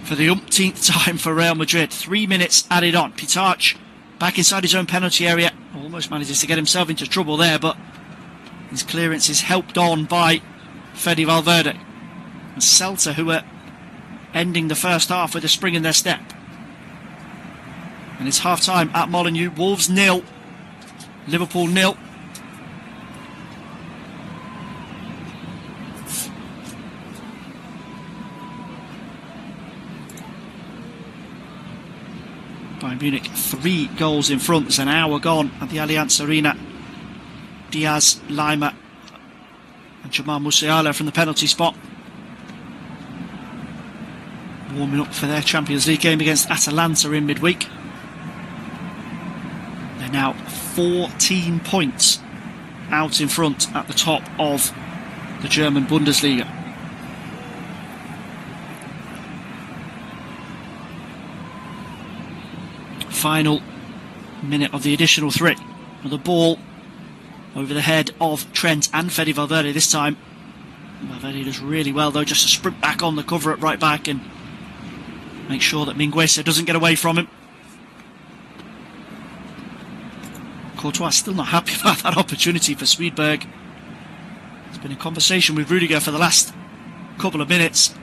for the umpteenth time for Real Madrid. 3 minutes added on. Pitach back inside his own penalty area, almost manages to get himself into trouble there, but his clearance is helped on by Fede Valverde. And Celta, who are ending the first half with a spring in their step. And it's half time at Molineux. Wolves 0, Liverpool 0. Bayern Munich 3 goals in front. There's an hour gone at the Allianz Arena. Diaz, Lima and Jamal Musiala from the penalty spot, warming up for their Champions League game against Atalanta in midweek. They're now 14 points out in front at the top of the German Bundesliga. Final minute of the additional 3. The ball over the head of Trent and Fede Valverde this time. Valverde does really well though, just to sprint back on the cover at right back and make sure that Mingueza doesn't get away from him. Courtois still not happy about that opportunity for Swedberg. There's been a conversation with Rudiger for the last couple of minutes.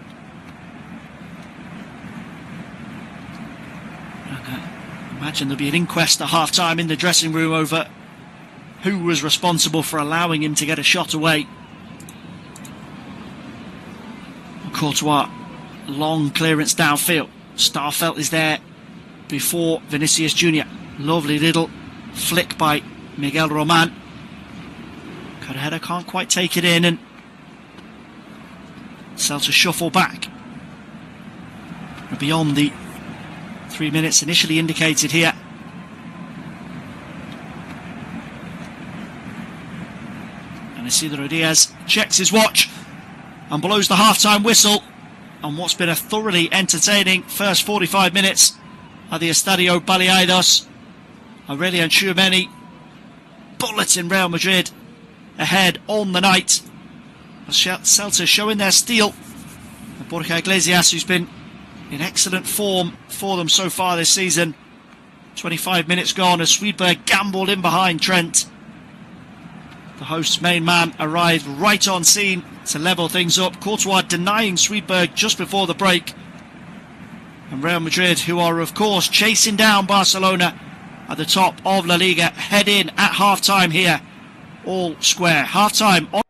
Imagine there'll be an inquest at half-time in the dressing room over who was responsible for allowing him to get a shot away. Courtois, long clearance downfield. Starfelt is there before Vinicius Jr. Lovely little flick by Miguel Roman. Carrera can't quite take it in, and Celta shuffle back. Beyond the 3 minutes initially indicated here. And Isidro Diaz checks his watch and blows the half-time whistle on what's been a thoroughly entertaining first 45 minutes at the Estadio Balaídos. Aurelian Tchouameni bulleting Real Madrid ahead on the night. Celta showing their steel. And Borja Iglesias, who's been in excellent form for them so far this season. 25 minutes gone as Swedberg gambled in behind Trent. The host's main man arrived right on scene to level things up. Courtois denying Swedberg just before the break. And Real Madrid, who are of course chasing down Barcelona at the top of La Liga, head in at half-time here. All square. Half-time on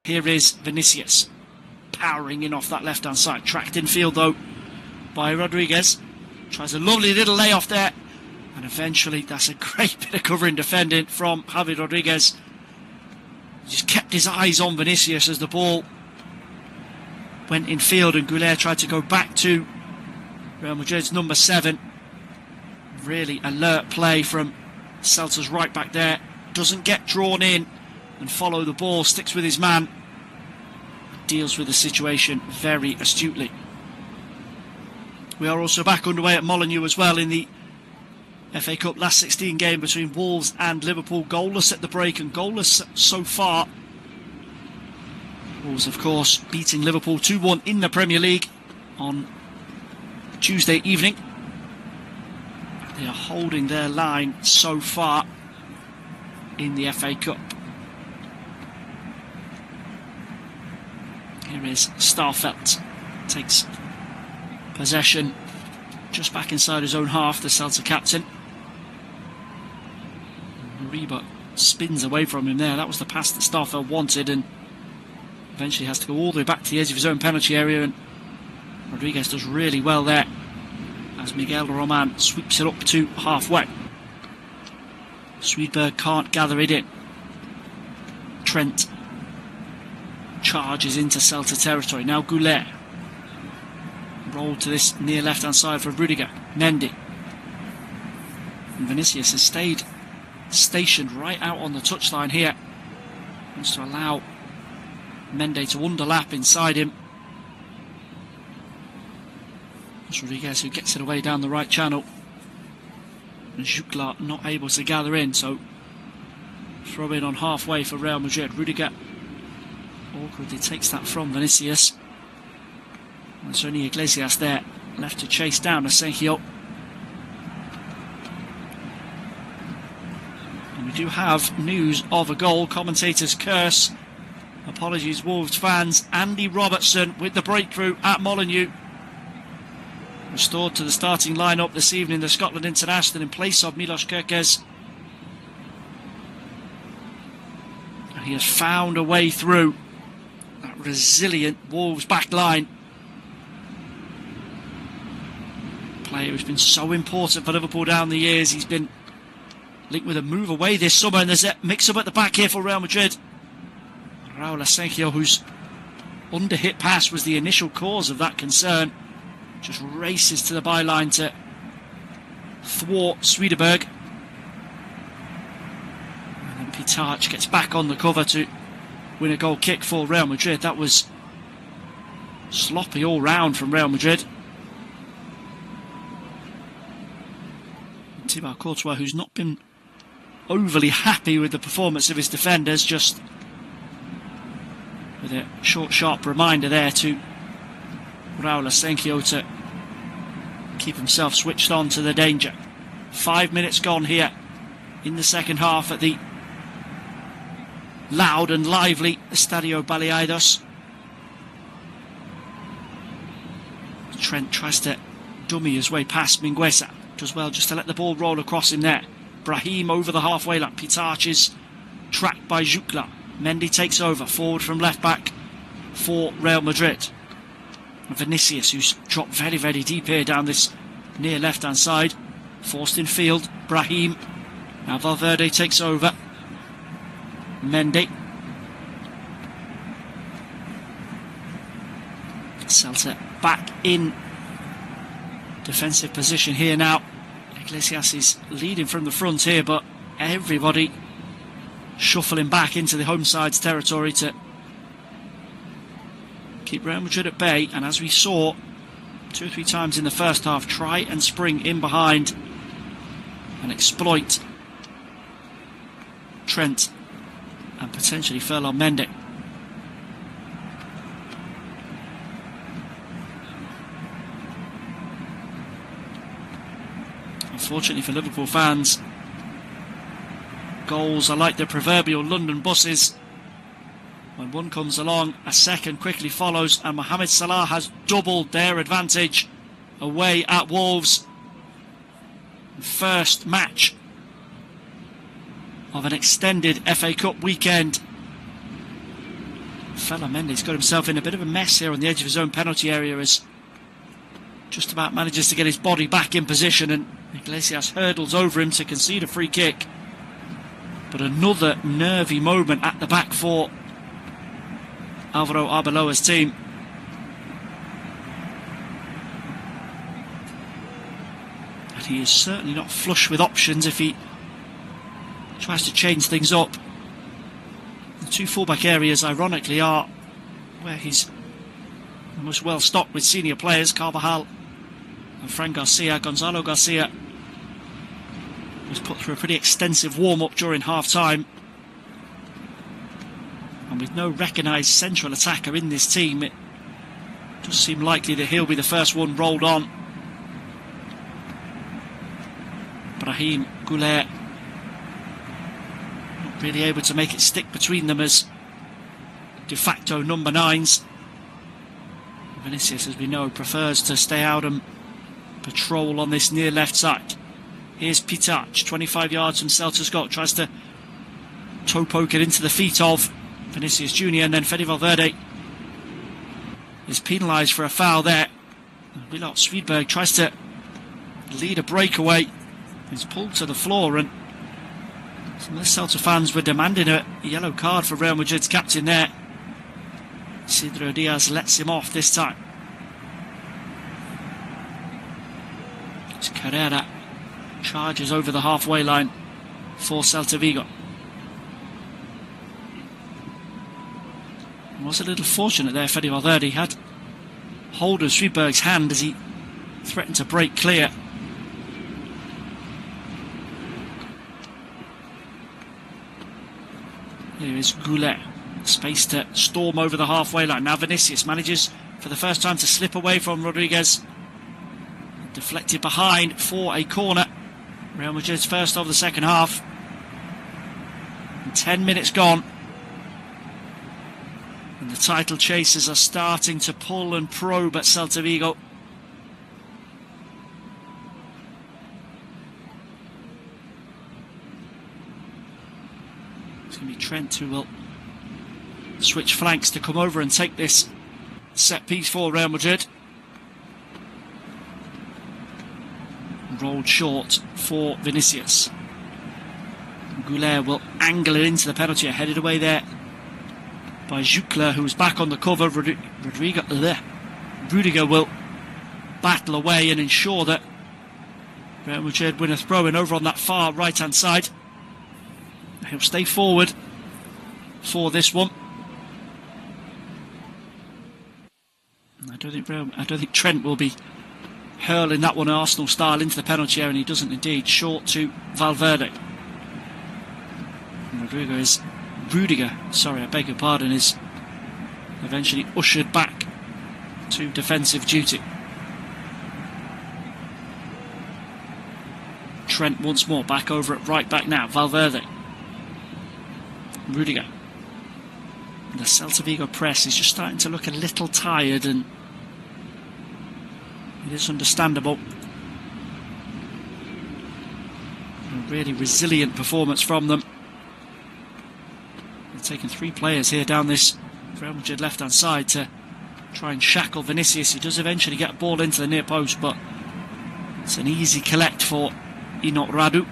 Here is Vinicius, powering in off that left-hand side. Tracked in field, though, by Rodriguez. Tries a lovely little layoff there. And eventually, that's a great bit of covering defending from Javi Rodriguez. Just kept his eyes on Vinicius as the ball went in field, and Goulet tried to go back to Real Madrid's number 7. Really alert play from Celta's right back there. Doesn't get drawn in and follow the ball, sticks with his man. Deals with the situation very astutely. We are also back underway at Molineux as well in the FA Cup last 16 game between Wolves and Liverpool. Goalless at the break and goalless so far. Wolves, of course, beating Liverpool 2-1 in the Premier League on Tuesday evening. They are holding their line so far in the FA Cup. Here is Starfelt. Takes possession just back inside his own half, the Celta captain. Reba spins away from him there. That was the pass that Starfelt wanted, and eventually has to go all the way back to the edge of his own penalty area, and Rodriguez does really well there as Miguel Roman sweeps it up to halfway. Swedberg can't gather it in. Trent charges into Celta territory. Now Goulet. Roll to this near left-hand side for Rudiger. Mendy. And Vinicius has stayed stationed right out on the touchline here. Wants to allow Mendy to underlap inside him. It's Rodriguez who gets it away down the right channel. And Jucla not able to gather in, so throw in on halfway for Real Madrid. Rudiger awkwardly takes that from Vinicius. There's only Iglesias there left to chase down Asenjo. And we do have news of a goal. Commentators curse. Apologies, Wolves fans. Andy Robertson with the breakthrough at Molineux. Restored to the starting lineup this evening, the Scotland international in place of Milos Kerkez. And he has found a way through that resilient Wolves back line. Player who's been so important for Liverpool down the years. He's been linked with a move away this summer, and there's a mix-up at the back here for Real Madrid. Raul Asenjo, whose under-hit pass was the initial cause of that concern, just races to the byline to thwart Swederberg. And then Pitarch gets back on the cover to win a goal kick for Real Madrid. That was sloppy all round from Real Madrid. Thibaut Courtois, who's not been overly happy with the performance of his defenders, just with a short, sharp reminder there to Raul Asenjo to keep himself switched on to the danger. 5 minutes gone here in the second half at the loud and lively Estadio Balaídos. Trent tries to dummy his way past Mingueza. Does well just to let the ball roll across him there. Brahim over the halfway line. Pitarch is tracked by Jucla. Mendy takes over, forward from left back for Real Madrid. Vinicius, who's dropped very, very deep here down this near left-hand side. Forced in field. Brahim. Now Valverde takes over. Mendy. Celta back in defensive position here now. Iglesias is leading from the front here, but everybody shuffling back into the home side's territory to keep Real Madrid at bay. And as we saw 2 or 3 times in the first half, try and spring in behind and exploit Trent and potentially Ferland Mendy. Unfortunately for Liverpool fans, goals are like the proverbial London buses. When one comes along, a second quickly follows, and Mohamed Salah has doubled their advantage away at Wolves. First match of an extended FA Cup weekend Fella Mendes got himself in a bit of a mess here on the edge of his own penalty area as just about manages to get his body back in position, and Iglesias hurdles over him to concede a free kick. But another nervy moment at the back for Alvaro Arbeloa's team. And he is certainly not flush with options if he tries to change things up. The two fullback areas, ironically, are where he's most well stocked with senior players, Carvajal and Fran Garcia. Gonzalo Garcia was put through a pretty extensive warm-up during half-time. And with no recognised central attacker in this team, it does seem likely that he'll be the first one rolled on. Brahim Goulet not really able to make it stick between them as de facto number 9s. Vinicius, as we know, prefers to stay out and patrol on this near left side. Here's Pitach, 25 yards from Celta's goal, tries to toe poke it into the feet of Vinicius Jr. and then Fede Valverde is penalised for a foul there. Willard Svedberg tries to lead a breakaway. He's pulled to the floor, and some of the Celta fans were demanding a yellow card for Real Madrid's captain there. Isidro Diaz lets him off this time. It's Carrera charges over the halfway line for Celta Vigo. It was a little fortunate there. Fede Valverde had hold of Svedberg's hand as he threatened to break clear. Here is Goulet. Space to storm over the halfway line. Now Vinicius manages for the first time to slip away from Rodriguez. Deflected behind for a corner. Real Madrid's first of the second half. And 10 minutes gone. And the title chasers are starting to pull and probe at Celta Vigo. It's going to be Trent who will switch flanks to come over and take this set piece for Real Madrid. Rolled short for Vinicius. Goulet will angle it into the penalty, headed away there by Jucler, who's back on the cover. Rudiger will battle away and ensure that Real Madrid win a throw-in over on that far right-hand side. He'll stay forward for this one. I don't think Trent will be hurling that one Arsenal style into the penalty area, and he doesn't indeed. Short to Valverde. Rudiger, sorry, I beg your pardon, is eventually ushered back to defensive duty. Trent once more back over at right back now. Valverde. Rudiger. The Celta Vigo press is just starting to look a little tired, and it is understandable. A really resilient performance from them. They're taking 3 players here down this Real Madrid left-hand side to try and shackle Vinicius. He does eventually get a ball into the near post, but it's an easy collect for Enoch Radu.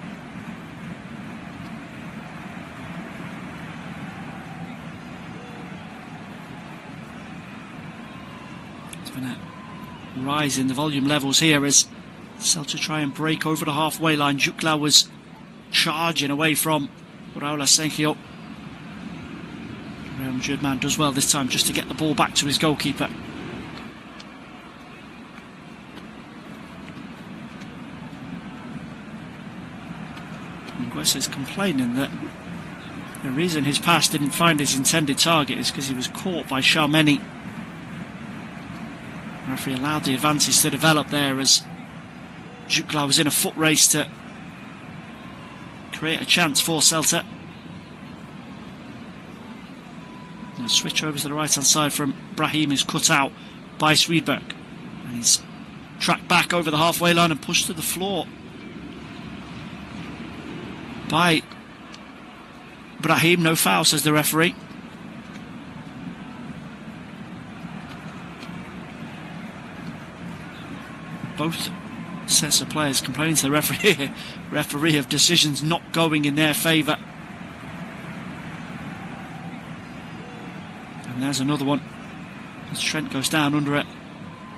Rise in the volume levels here as Celta try and break over the halfway line. Jucler was charging away from Raul Asenjo. Real Madrid man does well this time just to get the ball back to his goalkeeper. Guess is complaining that the reason his pass didn't find his intended target is because he was caught by Charmeni. The referee allowed the advances to develop there as Jucler was in a foot race to create a chance for Celta. And a switch over to the right hand side from Brahim is cut out by Svedberg, and he's tracked back over the halfway line and pushed to the floor by Brahim. No foul, says the referee. both sets of players complaining to the referee of decisions not going in their favour. And there's another one as Trent goes down under a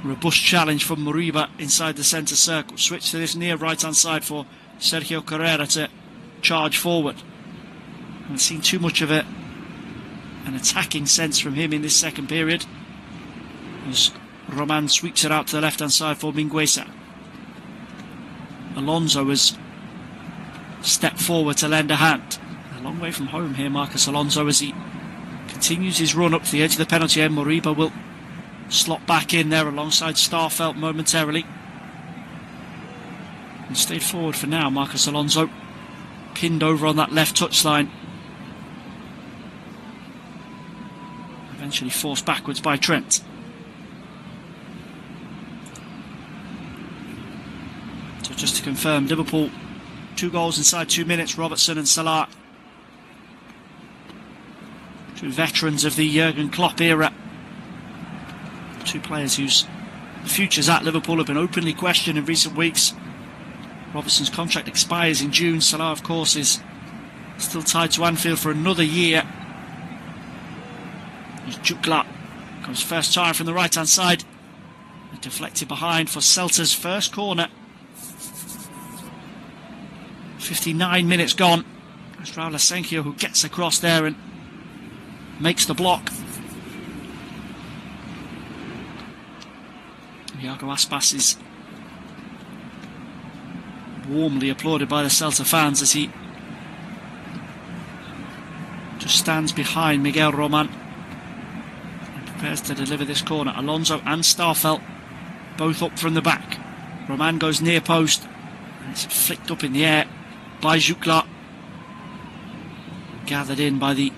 robust challenge from Moriba inside the centre circle. Switch to this near right hand side for Sergio Carrera to charge forward. Haven't seen too much of an attacking sense from him in this second period, as Roman sweeps it out to the left hand side for Mingueza. Alonso has stepped forward to lend a hand. A long way from home here, Marcos Alonso, as he continues his run up to the edge of the penalty area. Moriba will slot back in there alongside Starfelt momentarily. And stayed forward for now, Marcos Alonso, pinned over on that left touchline. Eventually forced backwards by Trent. So just to confirm, Liverpool 2 goals inside 2 minutes. Robertson and Salah, 2 veterans of the Jurgen Klopp era. 2 players whose futures at Liverpool have been openly questioned in recent weeks. Robertson's contract expires in June. Salah, of course, is still tied to Anfield for another year. As Jutgla comes first time from the right hand side, and deflected behind for Celta's first corner. 59 minutes gone. It's Raul Asencio who gets across there and makes the block. Iago Aspas is warmly applauded by the Celta fans as he just stands behind Miguel Roman and prepares to deliver this corner. Alonso and Starfelt both up from the back. Roman goes near post and it's flicked up in the air by Jutgla, gathered in by the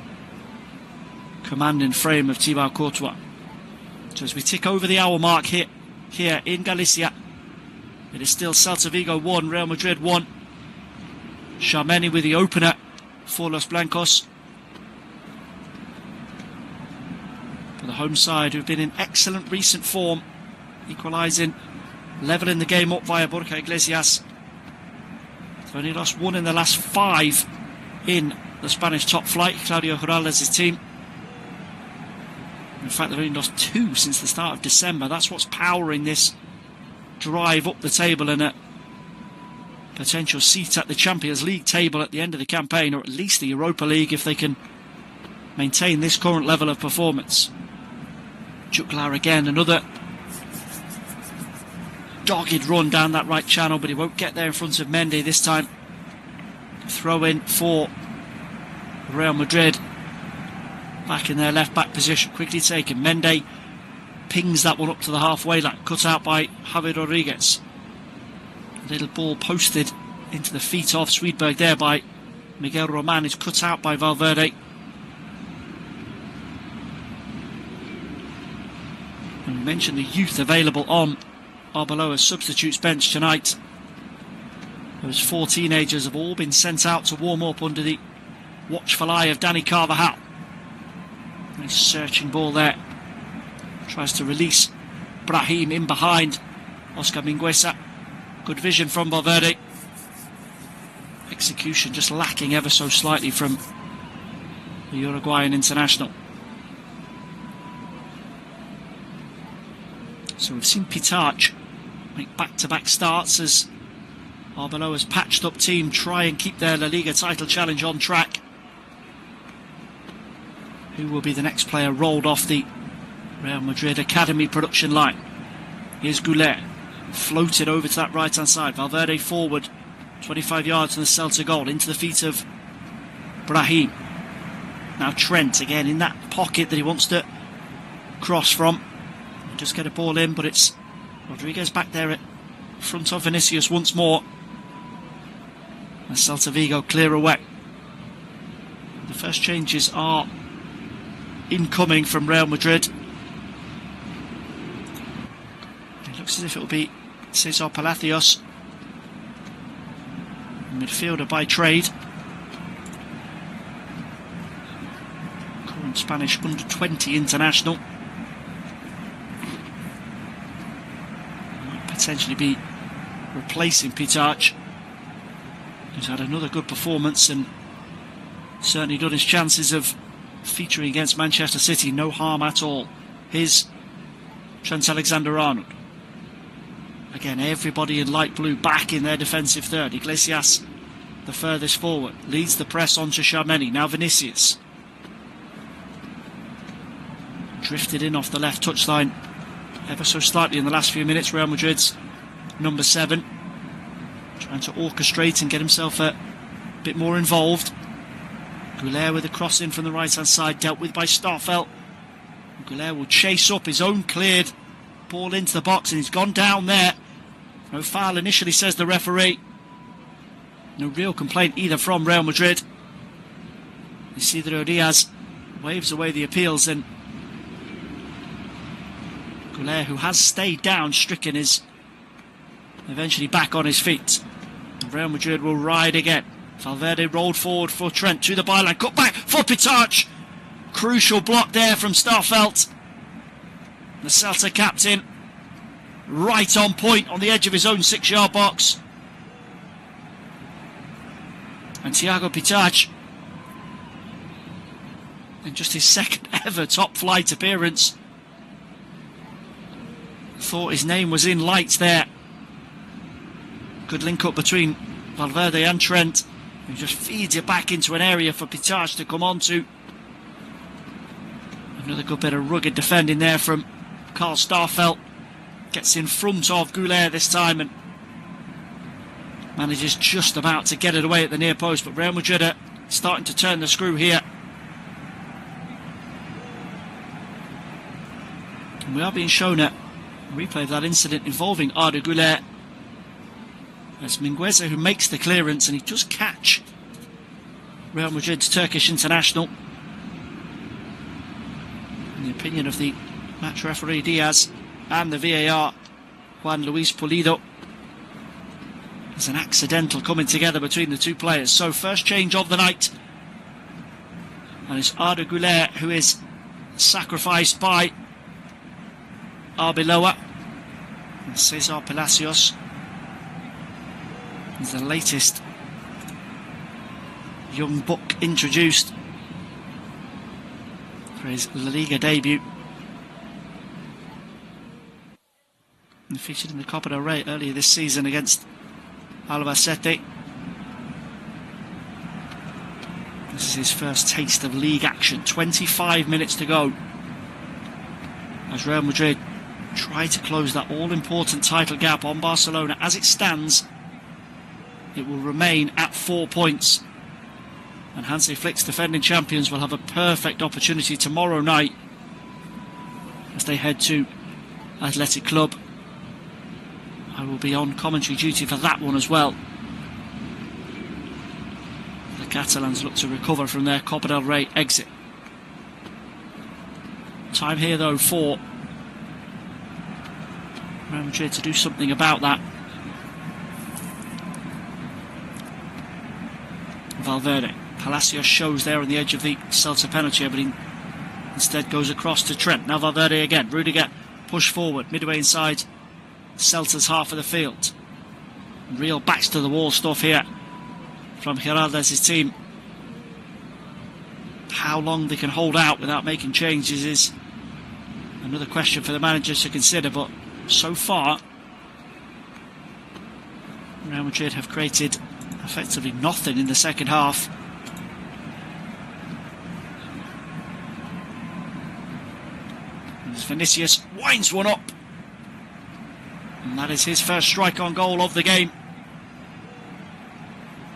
commanding frame of Thibaut Courtois. So as we tick over the hour mark here in Galicia, it is still Celta Vigo 1, Real Madrid 1. Tchouaméni with the opener for Los Blancos. For the home side, who've been in excellent recent form, equalising, levelling the game up via Borja Iglesias. They've only lost 1 in the last 5 in the Spanish top flight, Claudio Giraldez' team. In fact, they've only lost 2 since the start of December. That's what's powering this drive up the table and a potential seat at the Champions League table at the end of the campaign, or at least the Europa League if they can maintain this current level of performance. Jutgla again, another dogged run down that right channel, but he won't get there in front of Mendy this time. Throw in for Real Madrid, back in their left back position, quickly taken. Mendy pings that one up to the halfway line, cut out by Javi Rodriguez. A little ball posted into the feet of Sweetberg there by Miguel Roman, is cut out by Valverde. And we mentioned the youth available on Arbeloa's substitutes bench tonight. Those 4 teenagers have all been sent out to warm up under the watchful eye of Dani Carvajal. Nice searching ball there. Tries to release Brahim in behind Oscar Mingueza. Good vision from Valverde. Execution just lacking ever so slightly from the Uruguayan international. So we've seen Pitarch make back-to-back starts as Arbeloa's patched-up team try and keep their La Liga title challenge on track. Who will be the next player rolled off the Real Madrid Academy production line? Here's Goulet, floated over to that right-hand side. Valverde forward, 25 yards from the Celta goal, into the feet of Brahim. Now Trent again in that pocket that he wants to cross from. Just get a ball in, but it's Rodriguez back there at front of Vinicius once more. And Celta Vigo clear away. The first changes are incoming from Real Madrid. It looks as if it will be Cesar Palacios, midfielder by trade, current Spanish under-20 international. potentially be replacing Pitarch, who's had another good performance and certainly done his chances of featuring against Manchester City no harm at all. Here's Trent Alexander-Arnold. Again, everybody in light blue back in their defensive third. Iglesias, the furthest forward, leads the press onto Tchouaméni. Now Vinicius. Drifted in off the left touchline ever so slightly in the last few minutes. Real Madrid's number 7. Trying to orchestrate and get himself a bit more involved. Goulet with a cross in from the right-hand side, dealt with by Starfelt. Goulet will chase up his own cleared ball into the box, and he's gone down there. No foul initially, says the referee. No real complaint either from Real Madrid. Isidro Diaz waves away the appeals, and Goulet, who has stayed down, stricken, is eventually back on his feet. Real Madrid will ride again. Valverde rolled forward for Trent to the byline, cut back for Pitarch. Crucial block there from Starfelt. The Celta captain right on point on the edge of his own 6-yard box. And Thiago Pitarch, in just his second ever top flight appearance, thought his name was in lights there. Good link up between Valverde and Trent, who just feeds it back into an area for Pitarch to come onto. Another good bit of rugged defending there from Carl Starfelt. Gets in front of Goulet this time and manages just about to get it away at the near post. But Real Madrid are starting to turn the screw here. And we are being shown a replay of that incident involving Arda Güler. It's Mingueza who makes the clearance, and he does catch Real Madrid's Turkish international. In the opinion of the match referee Diaz and the VAR Juan Luis Pulido, there's an accidental coming together between the two players. So first change of the night, and it's Arda Güler who is sacrificed by Arbeloa. And Cesar Palacios is the latest young buck introduced for his La Liga debut. And featured in the Copa del Rey earlier this season against Albacete. This is his first taste of league action. 25 minutes to go as Real Madrid try to close that all-important title gap on Barcelona. As it stands, it will remain at 4 points, and Hansi Flick's defending champions will have a perfect opportunity tomorrow night as they head to Athletic Club. I will be on commentary duty for that one as well. The Catalans look to recover from their Copa del Rey exit. Time here though for Real Madrid to do something about that. Valverde. Palacios shows there on the edge of the Celta penalty, but he instead goes across to Trent. Now Valverde again. Rudiger push forward, midway inside Celta's half of the field. Real backs to the wall stuff here from Giraldez' team. How long they can hold out without making changes is another question for the manager to consider, but so far Real Madrid have created effectively nothing in the second half. As Vinicius winds one up, and that is his first strike on goal of the game.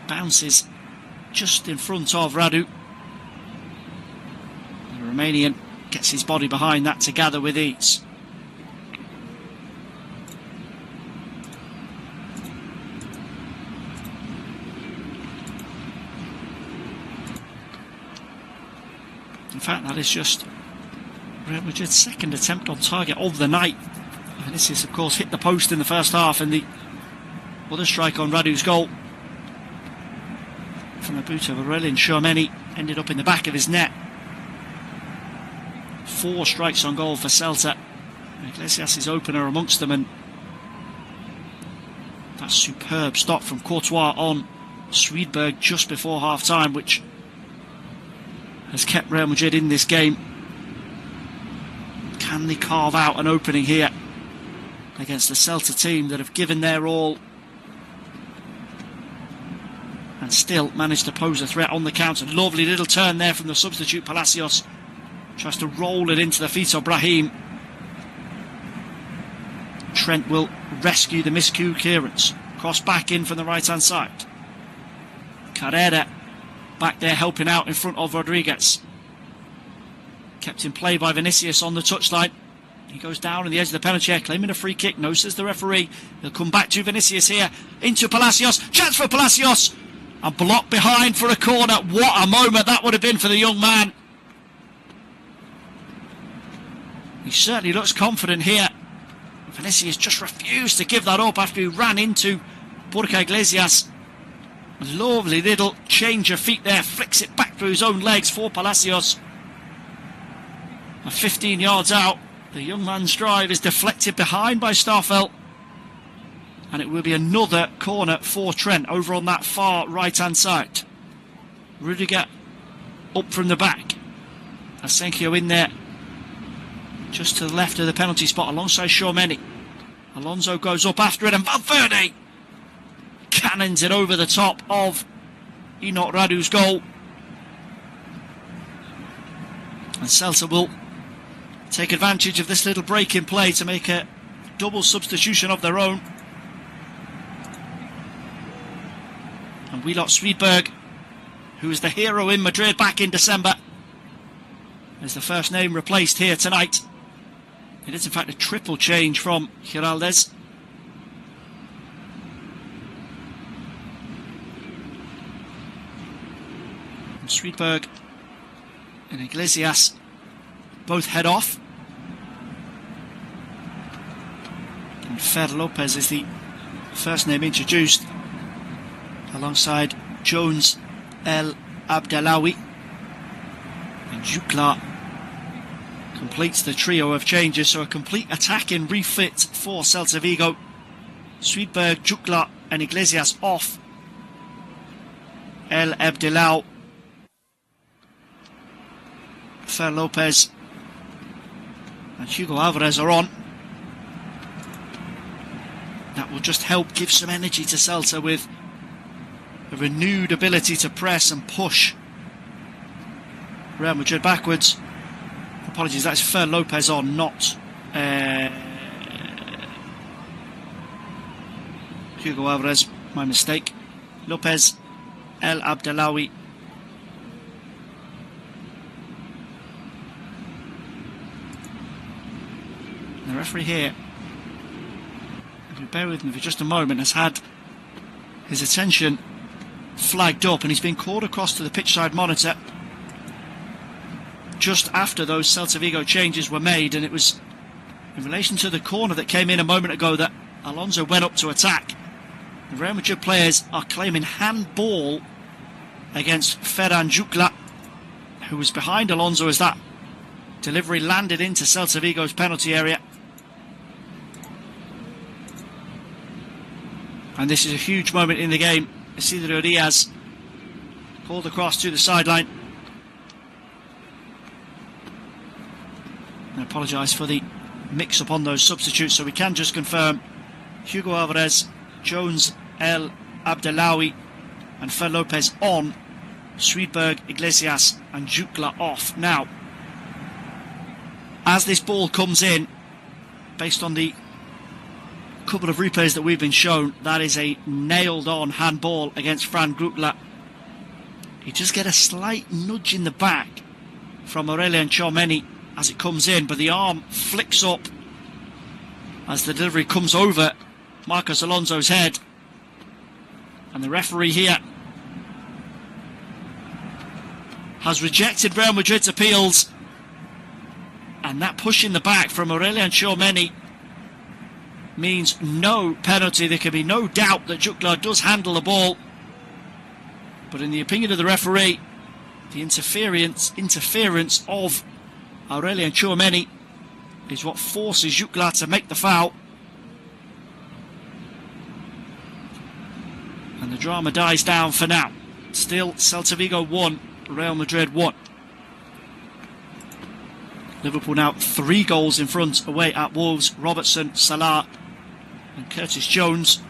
Bounces just in front of Radu. The Romanian gets his body behind that to gather with ease. In fact, that is just Real Madrid's second attempt on target of the night. Vinicius, of course, hit the post in the first half, and the other strike on Radu's goal from the boot of Aurelien Tchouaméni ended up in the back of his net. 4 strikes on goal for Celta. Iglesias is opener amongst them, and That superb stop from Courtois on Swedberg just before half-time, which has kept Real Madrid in this game. Can they carve out an opening here against the Celta team that have given their all and still managed to pose a threat on the counter? Lovely little turn there from the substitute Palacios. Tries to roll it into the feet of Brahim. Trent will rescue the miscued clearance. Cross back in from the right-hand side. Carrera back there helping out in front of Rodriguez. Kept in play by Vinicius on the touchline. He goes down on the edge of the penalty area, claiming a free kick. No, says the referee. He'll come back to Vinicius here. Into Palacios. Chance for Palacios. And blocked behind for a corner. What a moment that would have been for the young man. He certainly looks confident here. Vinicius just refused to give that up after he ran into Borja Iglesias. Lovely little change of feet there. Flicks it back through his own legs for Palacios. And 15 yards out, the young man's drive is deflected behind by Starfelt. And it will be another corner for Trent over on that far right-hand side. Rudiger up from the back. Asencio in there just to the left of the penalty spot alongside Tchouaméni. Alonso goes up after it and Valverde cannons it over the top of Enoch Radu's goal. And Celta will take advantage of this little break in play to make a double substitution of their own. And Wheelock Swedberg, who was the hero in Madrid back in December, is the first name replaced here tonight. It is in fact a triple change from Giraldez. And Swedberg and Iglesias both head off. And Fer Lopez is the first name introduced alongside Jones El Abdelawi. And Jukla completes the trio of changes, so a complete attacking refit for Celta Vigo. Swedberg, Jukla and Iglesias off. El Abdelau, Fer Lopez and Hugo Alvarez are on. That will just help give some energy to Celta with a renewed ability to press and push Real Madrid backwards. Apologies, that's Fer Lopez on, not Hugo Alvarez, my mistake. Lopez, El Abdelawi. The referee here, if you bear with me for just a moment, has had his attention flagged up and he's been called across to the pitch side monitor just after those Celta Vigo changes were made, and it was in relation to the corner that came in a moment ago that Alonso went up to attack. The Real Madrid players are claiming handball against Ferran Jukla, who was behind Alonso as that delivery landed into Celta Vigo's penalty area. And this is a huge moment in the game. Isidro Diaz called across to the sideline. I apologise for the mix-up on those substitutes, so we can just confirm Hugo Alvarez, Jones El Abdelawi and Fer Lopez on, Swedberg, Iglesias and Jukla off. Now, as this ball comes in, based on the couple of replays that we've been shown, that is a nailed-on handball against Fran Jukla. You just get a slight nudge in the back from Aurélien Tchouaméni as it comes in, but the arm flicks up as the delivery comes over Marcos Alonso's head. And the referee here has rejected Real Madrid's appeals, and that push in the back from Aurélien Tchouaméni means no penalty. There can be no doubt that Jukla does handle the ball, but in the opinion of the referee, the interference of Aurélien Tchouaméni is what forces Jukla to make the foul. And the drama dies down for now. Still Celta Vigo 1, Real Madrid 1. Liverpool now 3 goals in front away at Wolves. Robertson, Salah and Curtis Jones.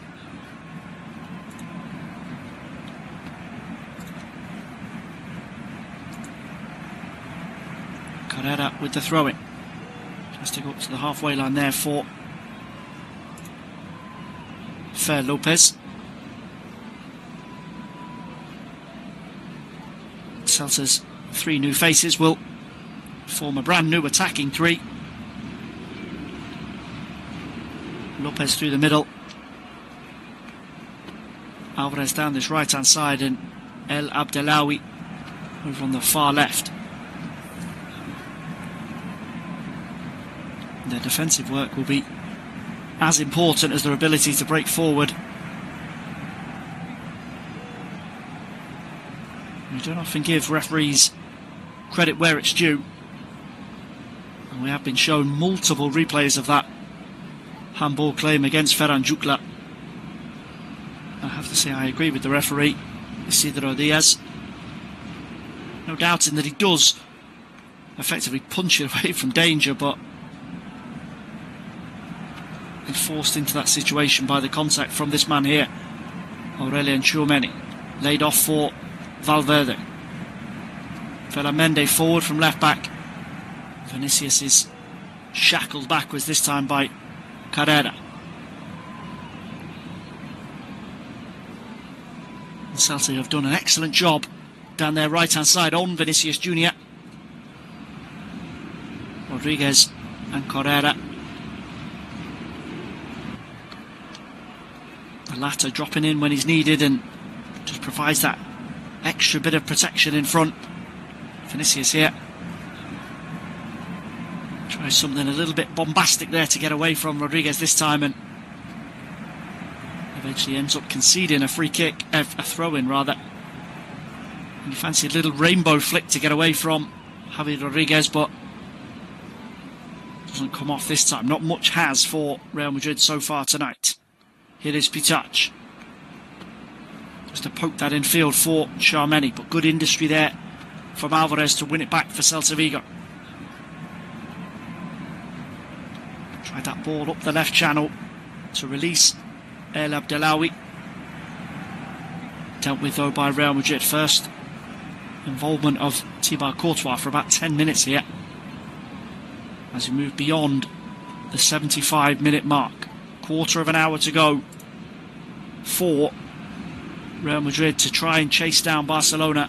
Carrera with the throw-in. Just to go up to the halfway line there for Fer Lopez. Celta's 3 new faces will form a brand new attacking 3. Lopez through the middle. Alvarez down this right hand side and El Abdelawi over on the far left. Their defensive work will be as important as their ability to break forward. We don't often give referees credit where it's due, and we have been shown multiple replays of that handball claim against Ferran Jutgla. I have to say I agree with the referee, Isidro Diaz. No doubting that he does effectively punch it away from danger, but forced into that situation by the contact from this man here, Aurelien Tchouameni. Laid off for Valverde. Felamendi forward from left back. Vinicius is shackled backwards this time by Carrera. And Celta have done an excellent job down their right hand side on Vinicius Jr. Rodriguez and Carrera. The latter dropping in when he's needed and just provides that extra bit of protection in front. Vinicius here tries something a little bit bombastic there to get away from Rodriguez this time, and eventually ends up conceding a free kick, a throw-in rather. And he fancied a little rainbow flick to get away from Javi Rodriguez, but doesn't come off this time. Not much has for Real Madrid so far tonight. Here is Pitach. Just to poke that in field for Tchouameni, but good industry there from Alvarez to win it back for Celta Vigo. Tried that ball up the left channel to release El Abdelawi. Dealt with though by Real Madrid. First involvement of Thibaut Courtois for about 10 minutes here, as we move beyond the 75-minute mark. Quarter of an hour to go for Real Madrid to try and chase down Barcelona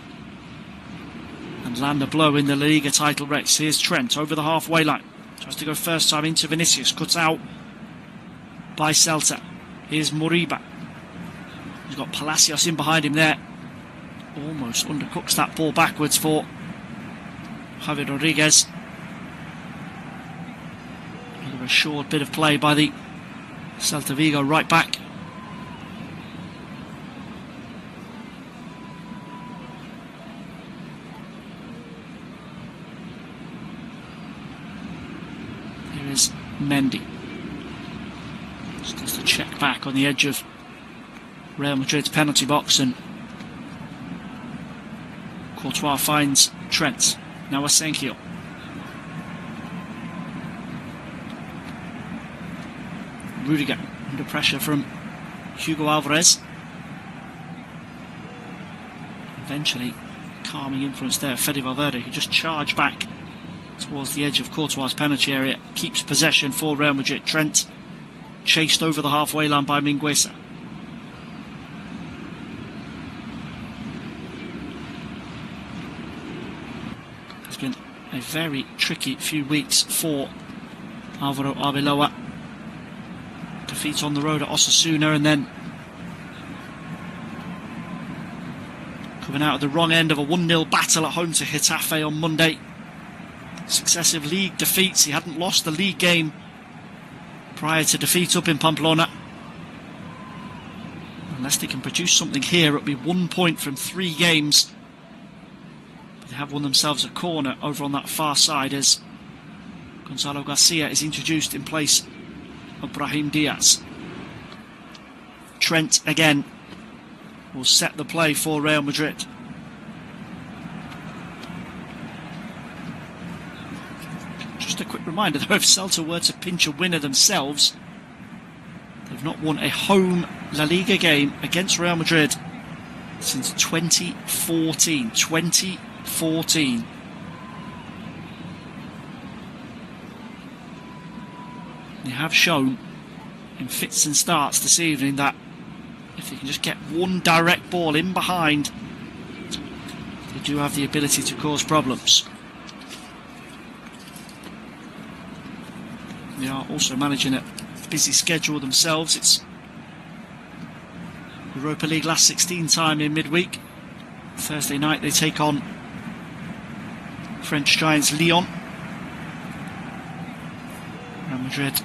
and land a blow in the Liga title race. Here's Trent over the halfway line. Tries to go first time into Vinicius. Cut out by Celta. Here's Moriba. He's got Palacios in behind him there. Almost undercooks that ball backwards for Javi Rodriguez. Another assured bit of play by the Celta Vigo right back. Here is Mendy. Just does the check back on the edge of Real Madrid's penalty box, and Courtois finds Trent. Now Asencio. Rudiger under pressure from Hugo Alvarez. Eventually calming influence there, Fede Valverde, who just charged back towards the edge of Courtois' penalty area. Keeps possession for Real Madrid. Trent chased over the halfway line by Mingueza. It's been a very tricky few weeks for Alvaro Arbeloa. Defeat on the road at Osasuna, and then coming out of the wrong end of a 1-0 battle at home to Getafe on Monday. Successive league defeats. He hadn't lost the league game prior to defeat up in Pamplona. Unless they can produce something here, it'll be 1 point from 3 games. But they have won themselves a corner over on that far side as Gonzalo Garcia is introduced in place of Brahim Diaz. Trent again will set the play for Real Madrid. Just a quick reminder though, if Celta were to pinch a winner themselves, they've not won a home La Liga game against Real Madrid since 2014. 2014. They have shown in fits and starts this evening that if they can just get one direct ball in behind, they do have the ability to cause problems. They are also managing a busy schedule themselves. It's Europa League last 16 time in midweek. Thursday night they take on French giants Lyon. Real Madrid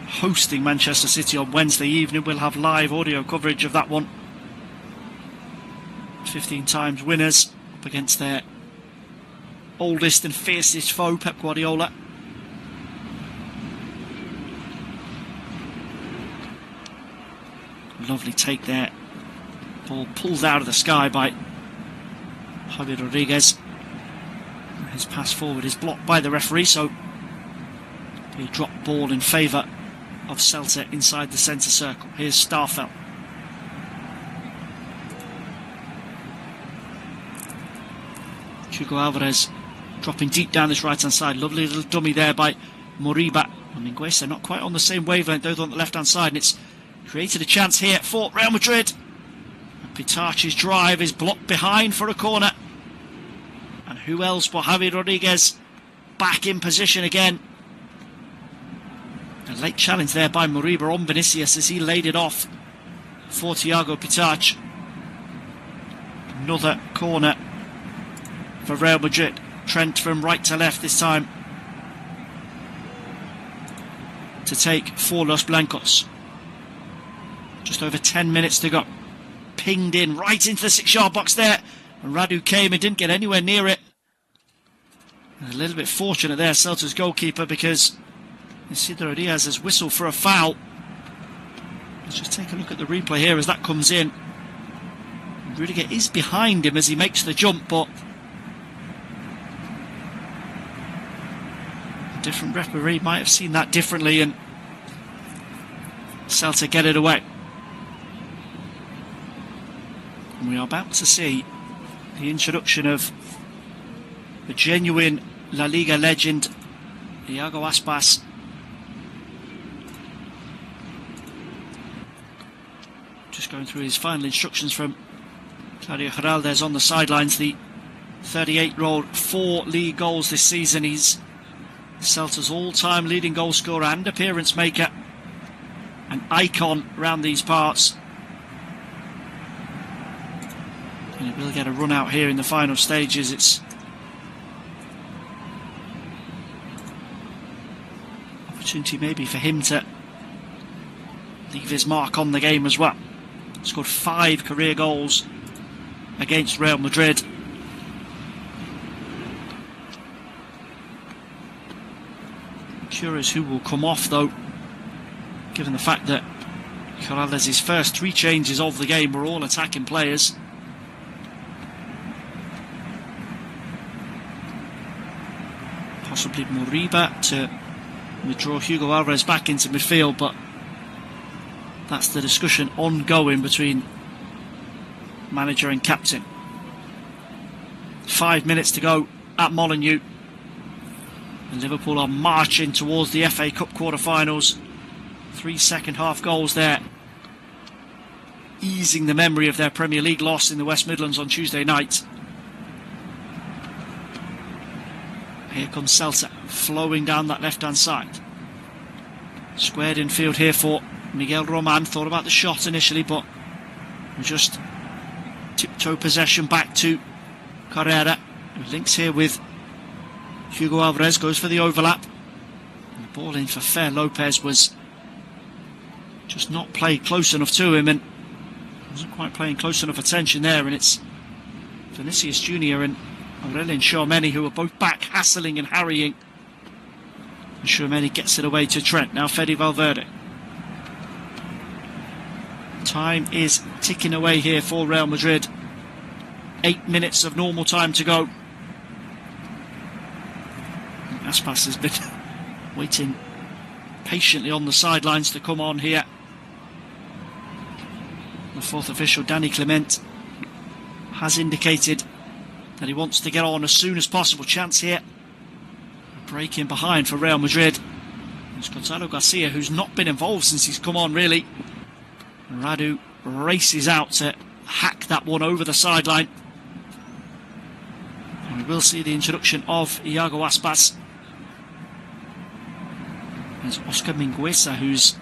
hosting Manchester City on Wednesday evening. We'll have live audio coverage of that one. 15 times winners up against their oldest and fiercest foe, Pep Guardiola. Lovely take there. Ball pulled out of the sky by Javi Rodriguez. His pass forward is blocked by the referee, so a drop ball in favour of Celta inside the centre circle. Here's Starfelt. Hugo Alvarez dropping deep down this right hand side. Lovely little dummy there by Moriba. I mean, Guesa not quite on the same wavelength, though, on the left hand side, and it's created a chance here for Real Madrid. Pitachi's drive is blocked behind for a corner. And who else but Javi Rodriguez back in position again. A late challenge there by Moriba on Vinicius as he laid it off for Thiago Pitach. Another corner for Real Madrid. Trent from right to left this time to take for Los Blancos. Just over 10 minutes to go. Pinged in right into the 6-yard box there. And Radu came and didn't get anywhere near it. A little bit fortunate there, Celta's goalkeeper, because Isidro Diaz has whistled for a foul. Let's just take a look at the replay here as that comes in. Rudiger is behind him as he makes the jump, but a different referee might have seen that differently, and Celta get it away. And we are about to see the introduction of the genuine La Liga legend, Iago Aspas. Just going through his final instructions from Claudio Geraldes on the sidelines. The 38-year-old, 4 league goals this season. He's Celta's all-time leading goal scorer and appearance maker. An icon around these parts. And he will get a run out here in the final stages. It's opportunity maybe for him to leave his mark on the game as well. Scored 5 career goals against Real Madrid. Curious who will come off though, given the fact that Geraldes' first 3 changes of the game were all attacking players. Possibly Moriba to withdraw Hugo Alvarez back into midfield, but that's the discussion ongoing between manager and captain. 5 minutes to go at Molineux. And Liverpool are marching towards the FA Cup quarter-finals. 3 second-half goals there, easing the memory of their Premier League loss in the West Midlands on Tuesday night. Here comes Celta, flowing down that left-hand side. Squared infield here for Miguel Roman. Thought about the shot initially, but just tiptoe possession back to Carrera, who links here with Hugo Alvarez, goes for the overlap. And the ball in for Fer Lopez was just not played close enough to him, and wasn't quite paying close enough attention there. And it's Vinicius Jr. and Aurelien Tchouameni who are both back, hassling and harrying. And Tchouameni gets it away to Trent. Now Fede Valverde. Time is ticking away here for Real Madrid. 8 minutes of normal time to go. Aspas has been waiting patiently on the sidelines to come on here. The fourth official, Danny Clement, has indicated that he wants to get on as soon as possible. Chance here. A break in behind for Real Madrid. It's Gonzalo Garcia, who's not been involved since he's come on, really. Radu races out to hack that one over the sideline. And we will see the introduction of Iago Aspas. There's Oscar Mingueza, who's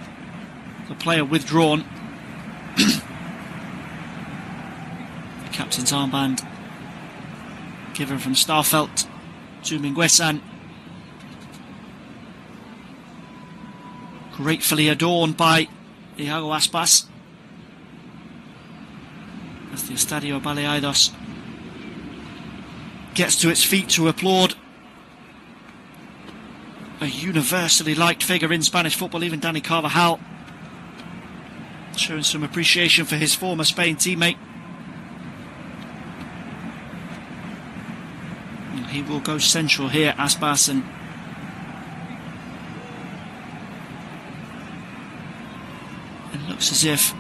the player withdrawn. The captain's armband given from Starfelt to Mingueza. Gratefully adorned by Iago Aspas as the Estadio Baleados gets to its feet to applaud. A universally liked figure in Spanish football, even Dani Carvajal showing some appreciation for his former Spain teammate. And he will go central here, Aspas, and it looks as if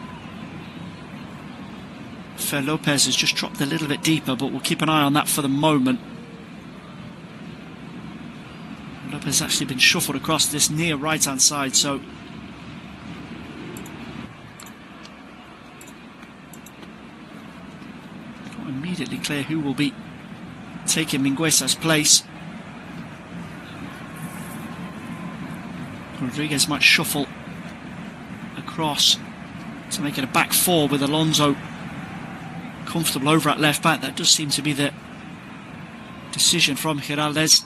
Fer Lopez has just dropped a little bit deeper, but we'll keep an eye on that for the moment. Lopez has actually been shuffled across this near right-hand side, so not immediately clear who will be taking Mingueza's place. Rodriguez might shuffle across to make it a back four with Alonso comfortable over at left back. That does seem to be the decision from Giraldez.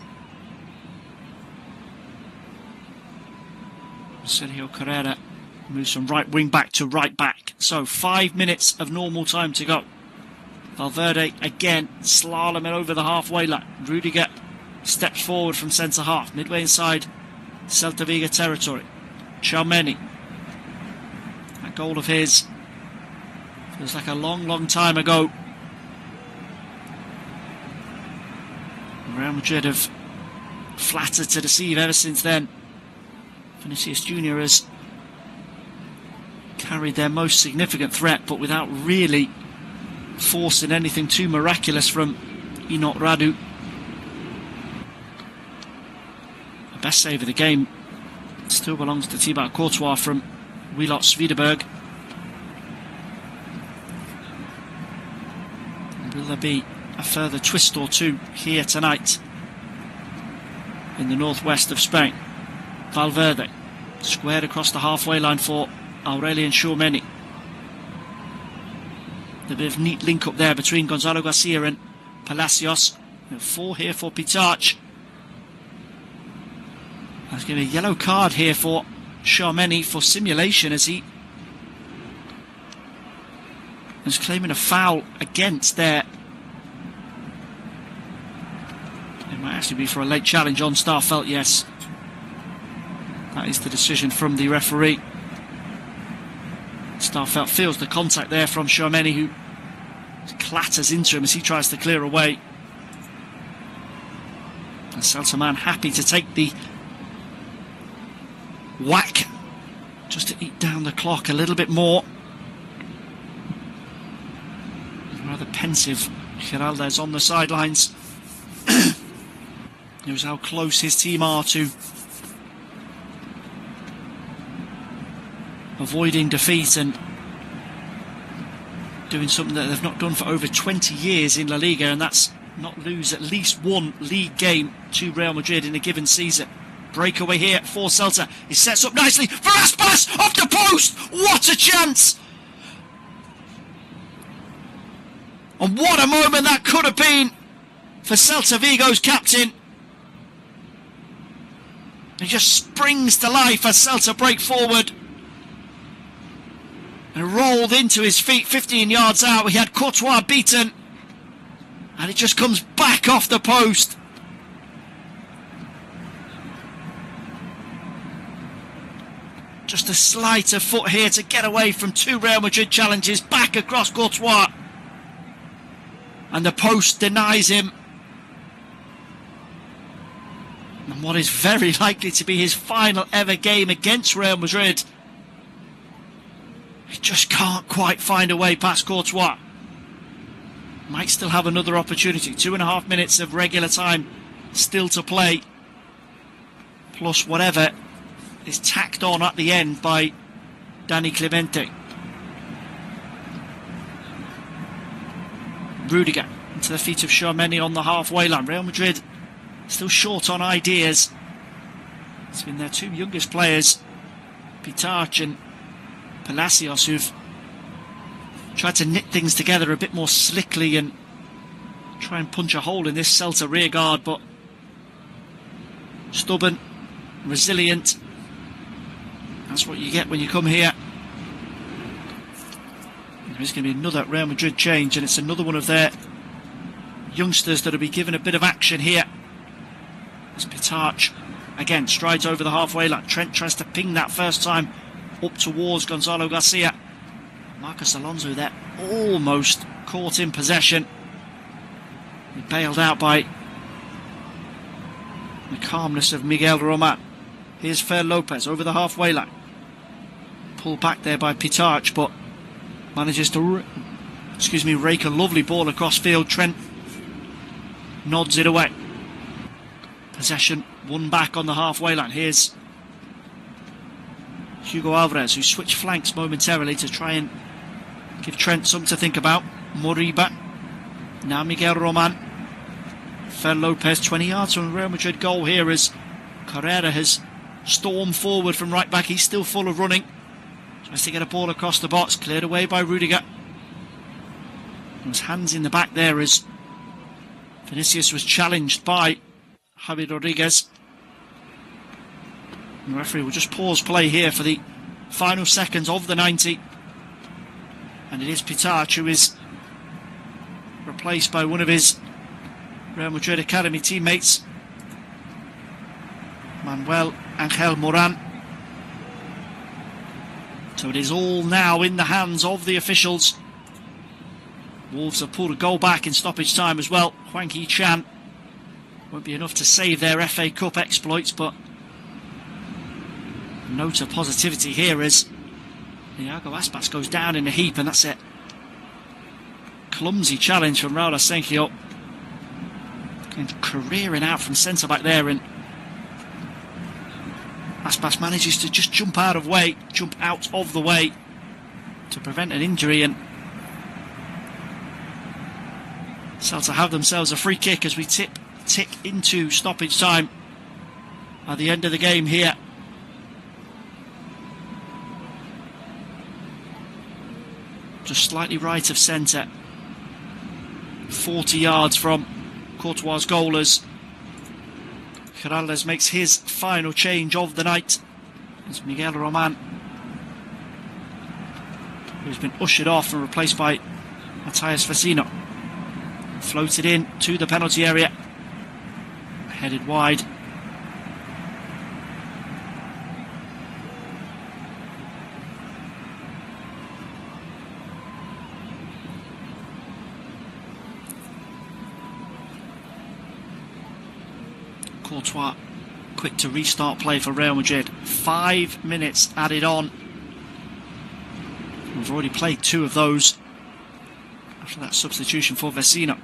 Sergio Carrera moves from right wing back to right back. So 5 minutes of normal time to go. Valverde again slaloming over the halfway line. Rudiger steps forward from centre half, midway inside Celta Vigo territory. Tchouaméni, that goal of his feels like a long time ago. Real Madrid have flattered to deceive ever since then. Vinicius Junior has carried their most significant threat, but without really forcing anything too miraculous from Enoch Radu. The best save of the game still belongs to Thibaut Courtois from Wielot Sviderberg. Will there be a further twist or two here tonight in the northwest of Spain? Valverde squared across the halfway line for Aurelien Tchouaméni. A bit of neat link up there between Gonzalo Garcia and Palacios. 4 here for Pitarch. There's going to be a yellow card here for Tchouaméni for simulation, as he is claiming a foul against there. It might actually be for a late challenge on Starfelt, yes. That is the decision from the referee. Starfelt feels the contact there from Tchouaméni, who clatters into him as he tries to clear away. And Celta man happy to take the whack just to eat down the clock a little bit more. Rather pensive, Giraldez on the sidelines. Knows how close his team are to avoiding defeat and doing something that they've not done for over 20 years in La Liga, and that's not lose at least one league game to Real Madrid in a given season. Breakaway here for Celta. He sets up nicely for Aspas off the post. What a chance! And what a moment that could have been for Celta Vigo's captain. He just springs to life as Celta break forward and rolled into his feet 15 yards out. He had Courtois beaten, and it just comes back off the post. Just a slight of foot here to get away from two Real Madrid challenges. Back across Courtois. And the post denies him. And what is very likely to be his final ever game against Real Madrid. He just can't quite find a way past Courtois. Might still have another opportunity. 2.5 minutes of regular time still to play. Plus whatever is tacked on at the end by Dani Clemente. Rudiger into the feet of Tchouaméni on the halfway line. Real Madrid still short on ideas. It's been their two youngest players, Pitarch and Palacios, who've tried to knit things together a bit more slickly and try and punch a hole in this Celta rearguard, but stubborn, resilient. That's what you get when you come here. There's going to be another Real Madrid change, and it's another one of their youngsters that'll be given a bit of action here. As Pitarch again strides over the halfway line. Trent tries to ping that first time up towards Gonzalo Garcia. Marcos Alonso there almost caught in possession. He bailed out by the calmness of Miguel Roman. Here's Fer Lopez over the halfway line. Pulled back there by Pitarch, but manages to rake a lovely ball across field. Trent nods it away. Possession won back on the halfway line. Here's Hugo Alvarez, who switched flanks momentarily to try and give Trent something to think about. Moriba. Now Miguel Roman. Fer Lopez 20 yards from the Real Madrid goal here as Carrera has stormed forward from right back. He's still full of running. Tries to get a ball across the box. Cleared away by Rudiger. His hands in the back there as Vinicius was challenged by Javi Rodriguez. The referee will just pause play here for the final seconds of the 90. And it is Pitarch who is replaced by one of his Real Madrid academy teammates, Manuel Angel Moran. So it is all now in the hands of the officials. Wolves have pulled a goal back in stoppage time as well. Hwang Hee-chan won't be enough to save their FA Cup exploits, but a note of positivity here as Iago Aspas goes down in a heap, and that's it. Clumsy challenge from Raul Asenjo. Careering out from centre back there, and Aspas manages to just jump out of the way to prevent an injury, and Celta have themselves a free kick as we tick into stoppage time at the end of the game here. Just slightly right of centre, 40 yards from Courtois' goal as Giraldes makes his final change of the night. It's Miguel Roman, who's been ushered off and replaced by Matthias Vecino. Floated in to the penalty area, headed wide. Courtois quick to restart play for Real Madrid. 5 minutes added on. We've already played 2 of those after that substitution for Vecino.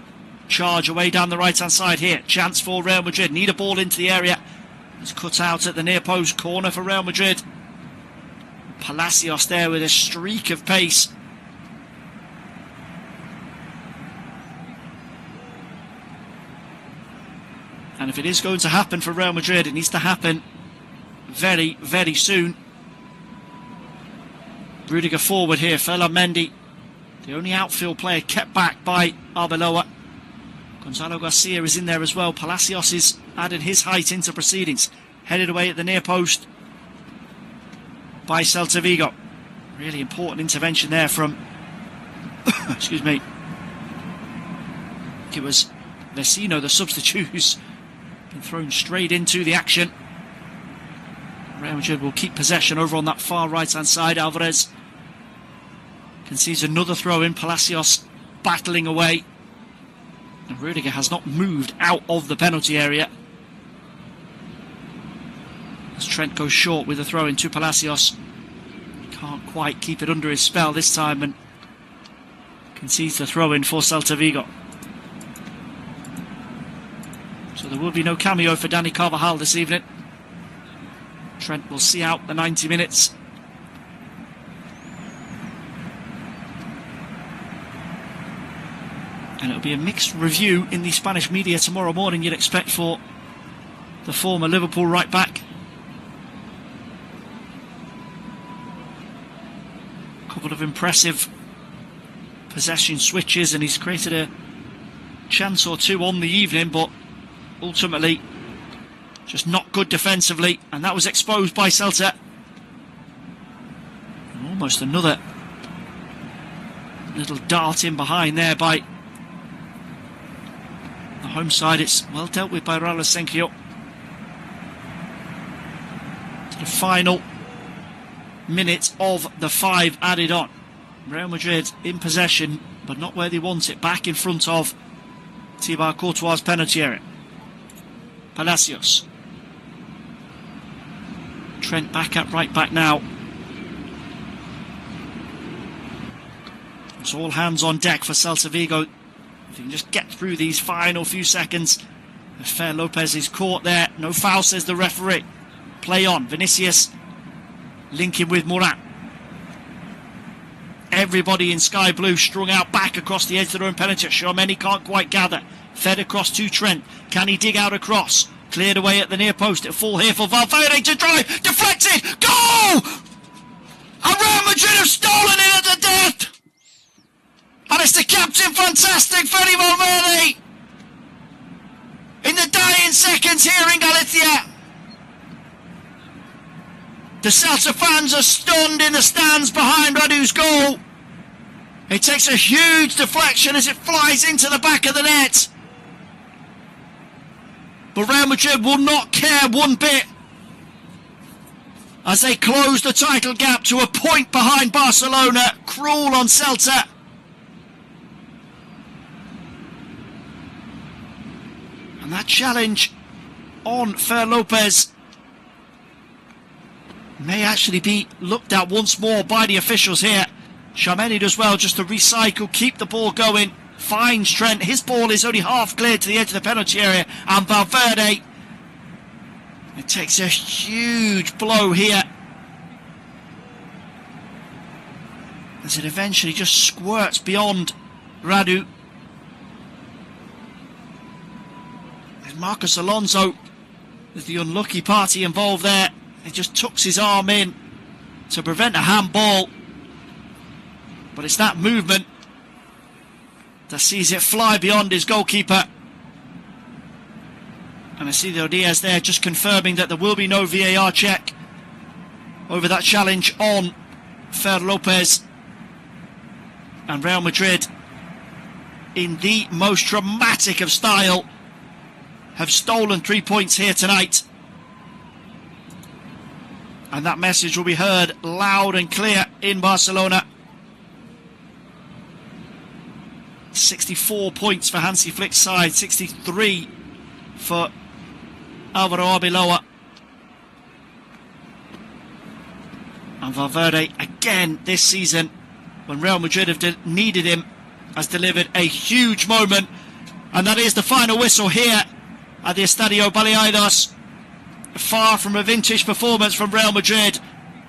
Charge away down the right hand side here. Chance for Real Madrid. Need a ball into the area. It's cut out at the near post. Corner for Real Madrid. Palacios there with a streak of pace. And if it is going to happen for Real Madrid, it needs to happen very, very soon. Rudiger forward here. Ferland Mendy, the only outfield player kept back by Arbeloa. Gonzalo Garcia is in there as well. Palacios has added his height into proceedings. Headed away at the near post by Celta Vigo. Really important intervention there from excuse me. It was Vecino, the substitute, who's been thrown straight into the action. Real Madrid will keep possession over on that far right-hand side. Alvarez concedes another throw in. Palacios battling away. And Rudiger has not moved out of the penalty area. As Trent goes short with a throw in to Palacios. Can't quite keep it under his spell this time and concedes the throw in for Celta Vigo. So there will be no cameo for Dani Carvajal this evening. Trent will see out the 90 minutes. And it'll be a mixed review in the Spanish media tomorrow morning, you'd expect, for the former Liverpool right back. A couple of impressive possession switches, and he's created a chance or two on the evening, but ultimately just not good defensively, and that was exposed by Celta. And almost another little dart in behind there by the home side. It's well dealt with by Raul Asencio. To the final minute of the 5 added on. Real Madrid in possession, but not where they want it. Back in front of Thibaut Courtois' penalty area. Palacios. Trent back at right back now. It's all hands on deck for Celta Vigo. If you can just get through these final few seconds. Fer Lopez is caught there. No foul, says the referee. Play on. Vinicius linking with Moran. Everybody in sky blue strung out back across the edge of their own penalty. Tchouaméni can't quite gather. Fed across to Trent. Can he dig out a cross? Cleared away at the near post. At full here for Valverde to drive. Deflected. Goal! And Real Madrid have stolen it at the death. And it's the captain, fantastic, Fede Valverde. In the dying seconds here in Galicia. The Celta fans are stunned in the stands behind Radu's goal. It takes a huge deflection as it flies into the back of the net. But Real Madrid will not care one bit as they close the title gap to a point behind Barcelona. Cruel on Celta. And that challenge on Fer Lopez may actually be looked at once more by the officials here. Tchouaméni does well just to recycle, keep the ball going, finds Trent. His ball is only half cleared to the edge of the penalty area, and Valverde, it takes a huge blow here as it eventually just squirts beyond Radu. And Marcos Alonso is the unlucky party involved there. He just tucks his arm in to prevent a handball. But it's that movement that sees it fly beyond his goalkeeper. And Isidro Diaz there just confirming that there will be no VAR check over that challenge on Fer Lopez. And Real Madrid, in the most dramatic of style, have stolen 3 points here tonight. And that message will be heard loud and clear in Barcelona. 64 points for Hansi Flick's side, 63 for Alvaro Arbeloa. And Valverde, again this season, when Real Madrid have needed him, has delivered a huge moment. And that is the final whistle here at the Estadio Balaídos. Far from a vintage performance from Real Madrid,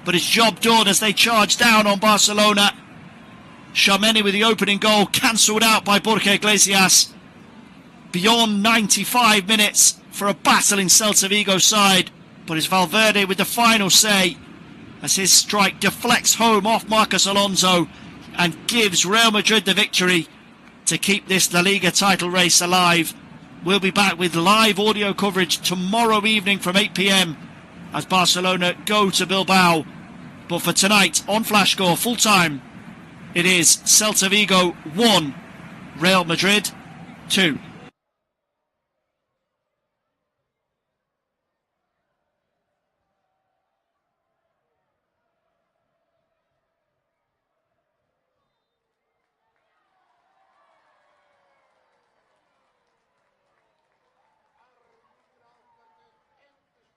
but it's job done as they charge down on Barcelona. Tchouaméni with the opening goal cancelled out by Borja Iglesias. Beyond 95 minutes for a battling Celta Vigo side, but it's Valverde with the final say as his strike deflects home off Marcos Alonso and gives Real Madrid the victory to keep this La Liga title race alive. We'll be back with live audio coverage tomorrow evening from 8 p.m. as Barcelona go to Bilbao. But for tonight on Flash Score full time, it is Celta Vigo 1, Real Madrid 2.